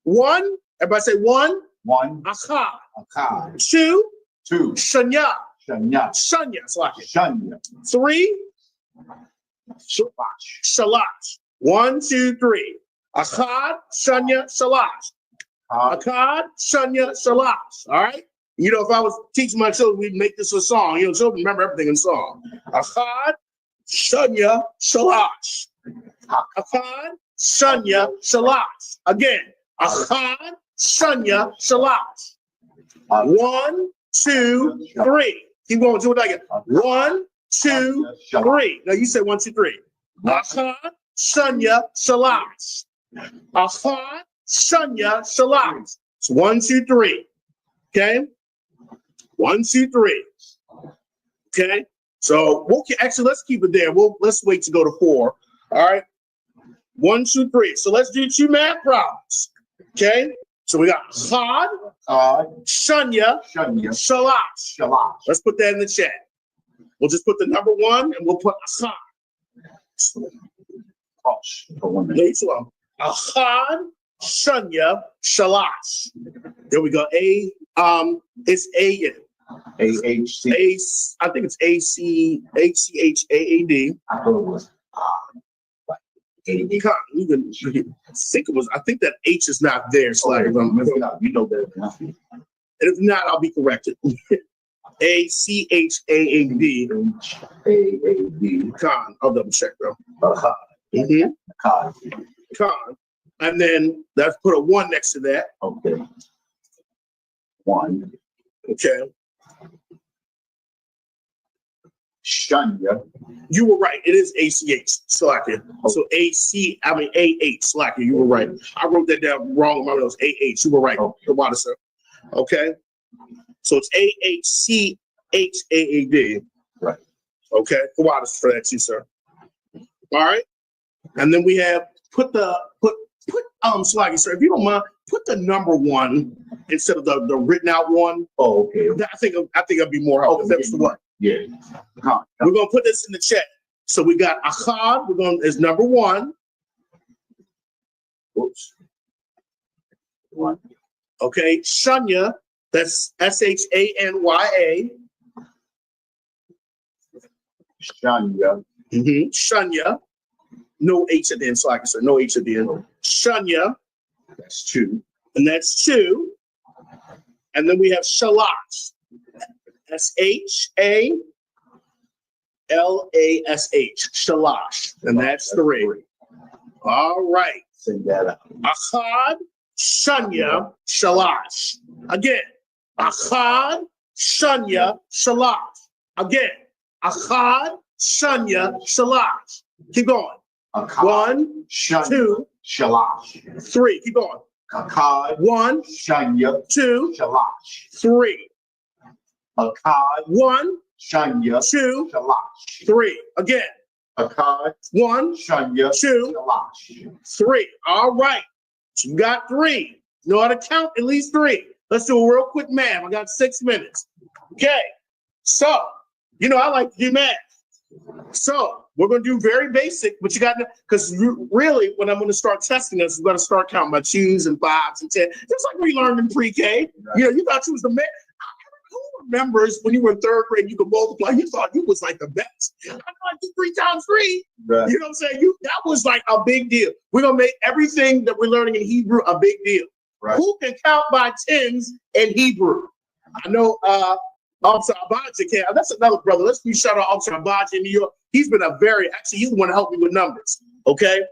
1, everybody say 1. 1. Achad. Achad. 2. 2. Shanya. Shanya. Shanya. It's like it. Shanya. 3. Shalash. Shalash. 1, 2, 3. Achad, Shanya, Shalash. Achad, Shanya, Shalash. All right? If I was teaching my children, we'd make this a song. Children remember everything in song. Achad, Shanya, Shalash. Achad, Shanya, Shalash. Again. Achad, Shanya, Shalash. 1, 2, 3. Keep going. Do it again. 1, 2, 3. Now you say 1, 2, 3. Achad, Shanya, Shalash. Achad, Shanya, Shalash. It's 1, 2, 3. Okay? 1, 2, 3. Okay? So actually let's keep it there. Let's wait to go to 4. All right. 1, 2, 3. So let's do 2 math problems. Okay? So we got Achad, Shanya, Shalash. Shalash. Let's put that in the chat. We'll just put the number 1 and we'll put Achad. Achad, Shanya, Shalash. There we go. It's A-N. A-H-C. I think it's A-C-H-A-A-D. I thought it was I think that H is not there. So you know better than I. And if not, I'll be corrected. A-C-H-A-A-D. A-A-D. Khan. I'll double check, bro. Khan. And then let's put a 1 next to that. Okay. 1. Okay. Shanya. You were right. It is A-C-H. Slacker. So A-H. Slacker. You were right. I wrote that down wrong. Remember, it was A-H. You were right. Okay. Sir. Okay. So it's A-H-C-H-A-A-D. Right. Okay. For that too, sir. All right. And then we have put Slaggy, sir, if you don't mind, put the number 1 instead of the written out 1. Oh, okay. I think it'd be more helpful. That's the one. Yeah. We're gonna put this in the chat. So we got Achad. Is number 1. Oops. 1. Okay. Shanya. That's S-H-A-N-Y-A. Shanya. Shanya. No H at the end, Slaggy, sir. No H at the end. Shanya. That's 2. And that's 2. And then we have Shalash. S-H-A-L-A-S-H. Shalash. And that's 3. All right. Send that out. Achad, Shanya, Shalash. Again. Achad, Shanya, Shalash. Again. Achad, Shanya, Shalash. Keep going. Achad, 1, Shanya, 2, Shalash. 3. Keep going. Achad, 1, Shanya, 2, Shalash. 3. Achad, 1, Shanya, 2, Shalash. 3. Again. Achad, 1, Shanya, 2, Shalash. 3. All right. So you got 3. You know how to count at least 3. Let's do a real quick math. I got 6 minutes. Okay. So, I like to do math. So we're going to do very basic, but you got to, because really when I'm going to start testing us, we're going to start counting by 2s and 5s and 10s. Just like we learned in pre-K. Right. You thought you was the man. Who remembers when you were in 3rd grade, you could multiply? You thought you was like the best. I thought you 3 times 3. Right. You know what I'm saying? That was like a big deal. We're going to make everything that we're learning in Hebrew a big deal. Right. Who can count by 10s in Hebrew? I know Officer Abaji can. That's another brother. Let's do shout out Officer Abaji in New York. He's been he's the one to help me with numbers. Okay.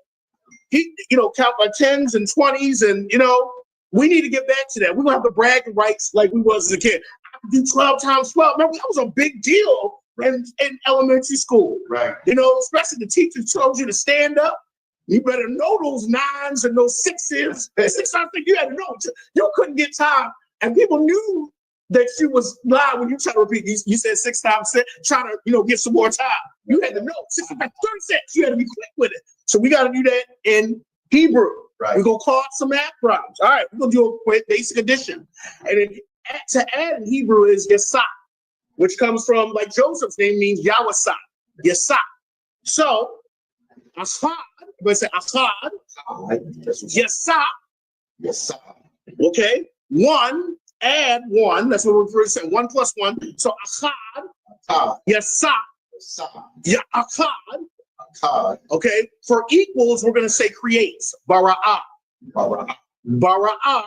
He, count by 10s and 20s and, We need to get back to that. We're gonna have the bragging rights like we was as a kid. I could do 12 times 12. Remember, that was a big deal in elementary school. Right. You know, especially the teacher told you to stand up. You better know those 9s and those 6s. 6 I think you had to know. You couldn't get time. And people knew that you was lying when you try to repeat. You said 6 times 6, trying to, get some more time. You had to know 6 times 36. You had to be quick with it. So we got to do that in Hebrew. Right. We're going to call some math problems. All right, we're going to do a quick basic addition. And then to add in Hebrew is Yasah, which comes from, like Joseph's name means Yawasah, Yasah. So, Achad, but say Achad, Yasah, Yes, okay, 1, add 1, that's what we're referring to, 1 plus 1. So, Achad, Yasah, Achad, okay, for equals, we're going to say creates, Bara'ah. Bara'ah,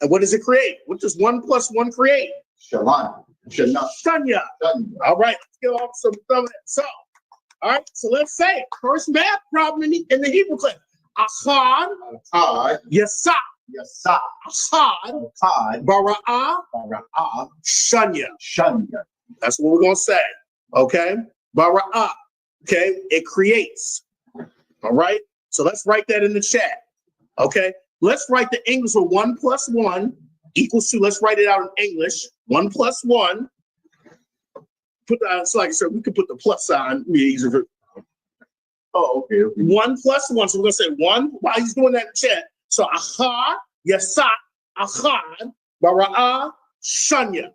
and what does it create? What does 1 plus 1 create? Shalom. Shanya. All right, let's get off some of that. So, all right, so let's say first math problem in the Hebrew class. Achad, Yasah, Achad, Bara'ah, Shanya. That's what we're going to say, okay? Bara'ah, okay? It creates, all right? So let's write that in the chat, okay? Let's write the English for 1 plus 1 equals 2. Let's write it out in English. 1 plus 1. Put the, so like I said, we could put the plus sign. Easier. Oh, okay. 1 plus 1. So we're going to say 1 while he's doing that in chat. So Achad, Yasah, Achad, Bara'ah, Shanya.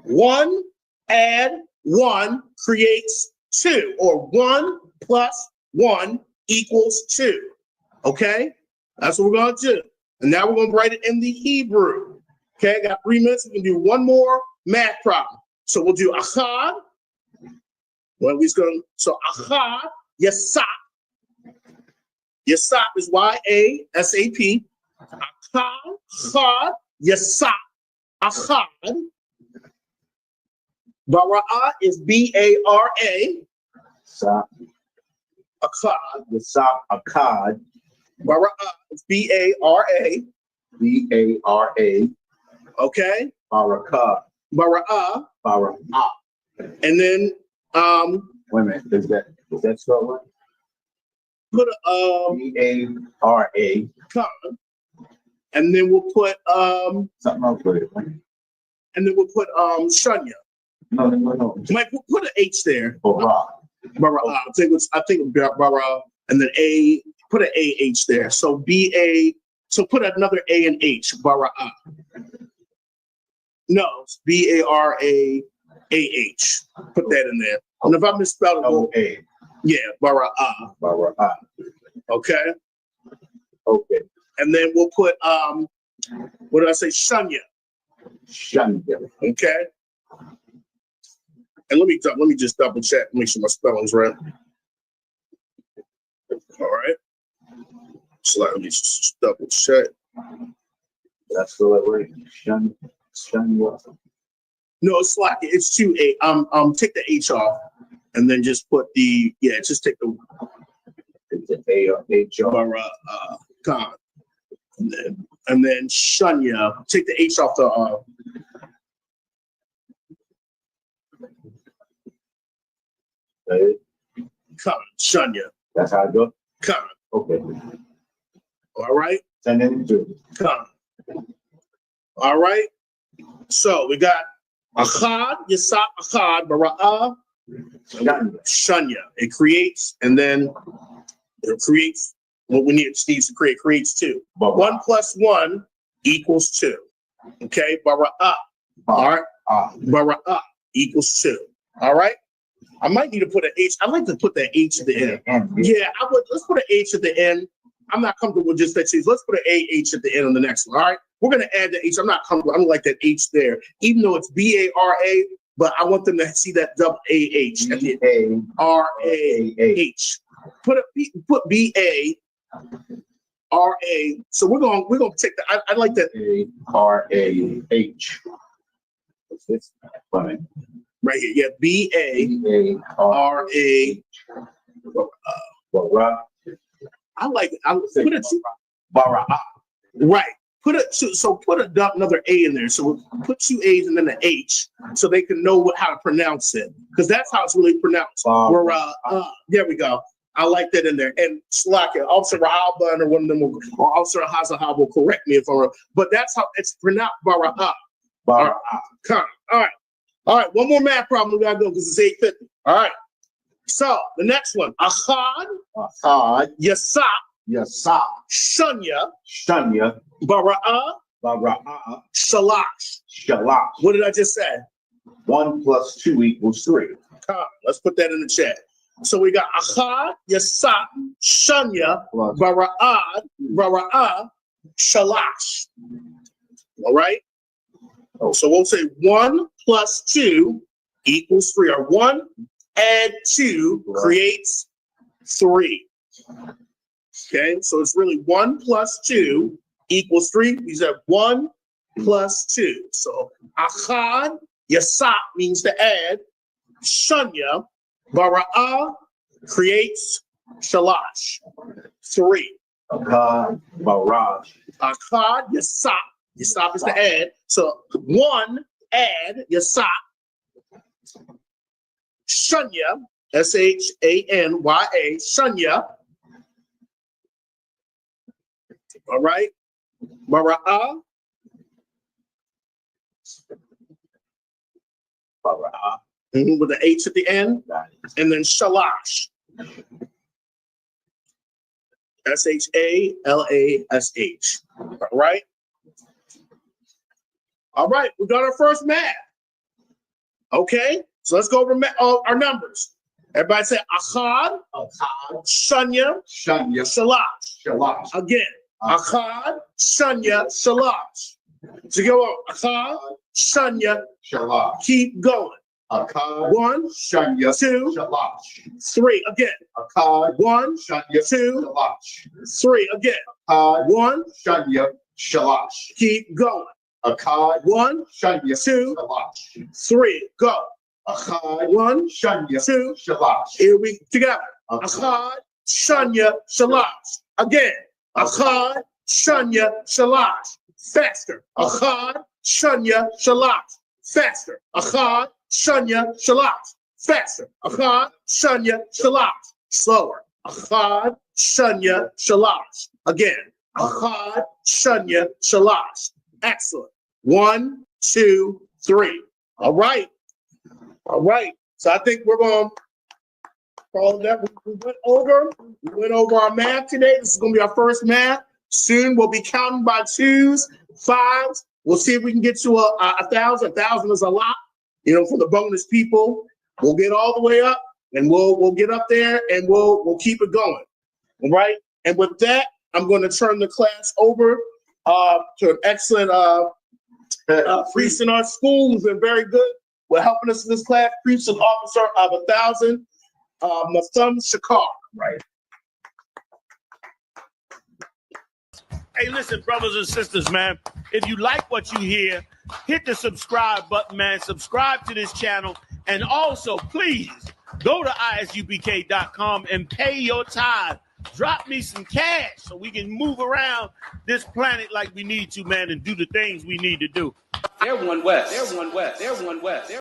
1 add 1 creates 2, or 1 plus 1 equals 2. Okay? That's what we're going to do. And now we're going to write it in the Hebrew. Okay, I got 3 minutes. We can do one more math problem. So we'll do Achad. Well, we're going to, so Achad, Yasah. Yasah is Y-A-S-A-P. Achad, Yasah. Achad. Bara'ah is B-A-R-A. Achad. Yasah, Akkad. Bara'ah is B-A-R-A. B-A-R-A. Okay. Barakah. Bara'ah. Bara'ah. And then Wait a minute. Is that spelled right? put a B-A-R-A. and then we'll put Something else with it. and then we'll put Shanya. No. Mike, we'll put an H there. Bara'ah. Bara'ah. I think Bara'ah, and then A, put an A-H there. So B-A, so put another A and H, Bara'ah. No, it's B-A-R-A-A-H. Put that in there. And if I misspelled it, O-A. yeah, Bara'ah. Bara'ah. Okay. Okay. And then we'll put what did I say? Shanya. Shanya. Okay. And let me just double check, make sure my spelling's right. All right. So let me just double check. That's the right word. Shanya. No, it's like it's 2 A. Take the H off, and then just put the just take the H off. Khan, and then Shanya. Take the H off the Khan, Shanya. That's how I go. Khan. Okay. All right. Send it to Khan. All right. So we got Achad, Yasah, Achad, Bara'ah, Shanya. It creates, and then it creates what we need Steve to create. Creates 2. 1 plus 1 equals 2. Okay. Bara'ah. All right. Bara'ah equals 2. All right. I might need to put an H. I'd like to put that H at the end. Yeah, I would. Let's put an H at the end. I'm not comfortable with just that H. Let's put an A-H at the end on the next one. All right. We're going to add the H. I'm not comfortable. I don't like that H there, even though it's B-A-R-A, but I want them to see that double A-H at the end. R-A-H. Put B-A-R-A. So we're going to take that. I like that. A-R-A-H. What's this? Right here. Yeah. B-A-R-A. I like it. Bara'ah. Right. put another A in there. So put 2 A's and then an H, so they can know how to pronounce it, because that's how it's really pronounced. There we go. I like that in there. And Slacker, Officer Rahaban or one of them, or Officer Hazahab will correct me if I'm wrong. But that's how it's pronounced. Bara'ah. All right. One more math problem. We gotta go because it's 8:50. All right. So the next one, Ahad, Yasap, Shunya, Bara'ah, Shalash. What did I just say? 1 + 2 = 3. Let's put that in the chat. So we got Ahad, Yasap, Shunya, Bara'ah, Shalash. All right. So we'll say 1 + 2 = 3, or 1 add 2 creates 3. Okay, so it's really 1 + 2 = 3. We said 1 + 2. So Ahad, Yasap means to add. Shunya, Bara'ah creates Shalash. 3. Ahad, Baraj. Ahad, Yasap. Yasap is to add. So 1 add Yasap. Shunya, Shanya, Shunya. All right. Bara'ah. With the H at the end. And then Shalash. Shalash. All right. All right. We got our first math. Okay. So let's go over our numbers. Everybody say Ahad, Shunya, Shalash. Again, Ahad, Shunya, Shalash. So go on. Ahad, Shunya, Shalash. Keep going. Ahad, 1, Shunya, 2, Shalash. 3. Again. Ahad, 1, Shunya, 2, Shalash. 3. Again. Ahad, 1, Shunya, Shalash. keep going. Ahad, 1, Shunya, 2, Shalash. 3. Go. Ahad, 1, Shunya, 2. Shalash. Here we together. Ahad, Shunya, Shalash. Again. Ahad, Shunya, Shalash. Faster. Ahad, Shunya, Shalash. Faster. Ahad, Shunya, Shalash. Faster. Ahad, Shunya, Shalash. Slower. Ahad, Shunya, Shalash. Again. Ahad, Shunya, Shalash. Excellent. 1, 2, 3. All right. All right. So I think we're going to call that. We went over our math today. This is going to be our first math. Soon we'll be counting by 2s, 5s. We'll see if we can get to 1,000. 1,000 is a lot, for the bonus people. We'll get all the way up, and we'll get up there, and we'll keep it going. All right. And with that, I'm going to turn the class over to an excellent priest in our school who's been very good. We're helping us in this class, priest and officer of 1,000, Masum Shakar. Right. Hey, listen, brothers and sisters, man. If you like what you hear, hit the subscribe button, man. Subscribe to this channel. And also, please, go to isubk.com and pay your tithe. Drop me some cash so we can move around this planet like we need to, man, and do the things we need to do. They're one West.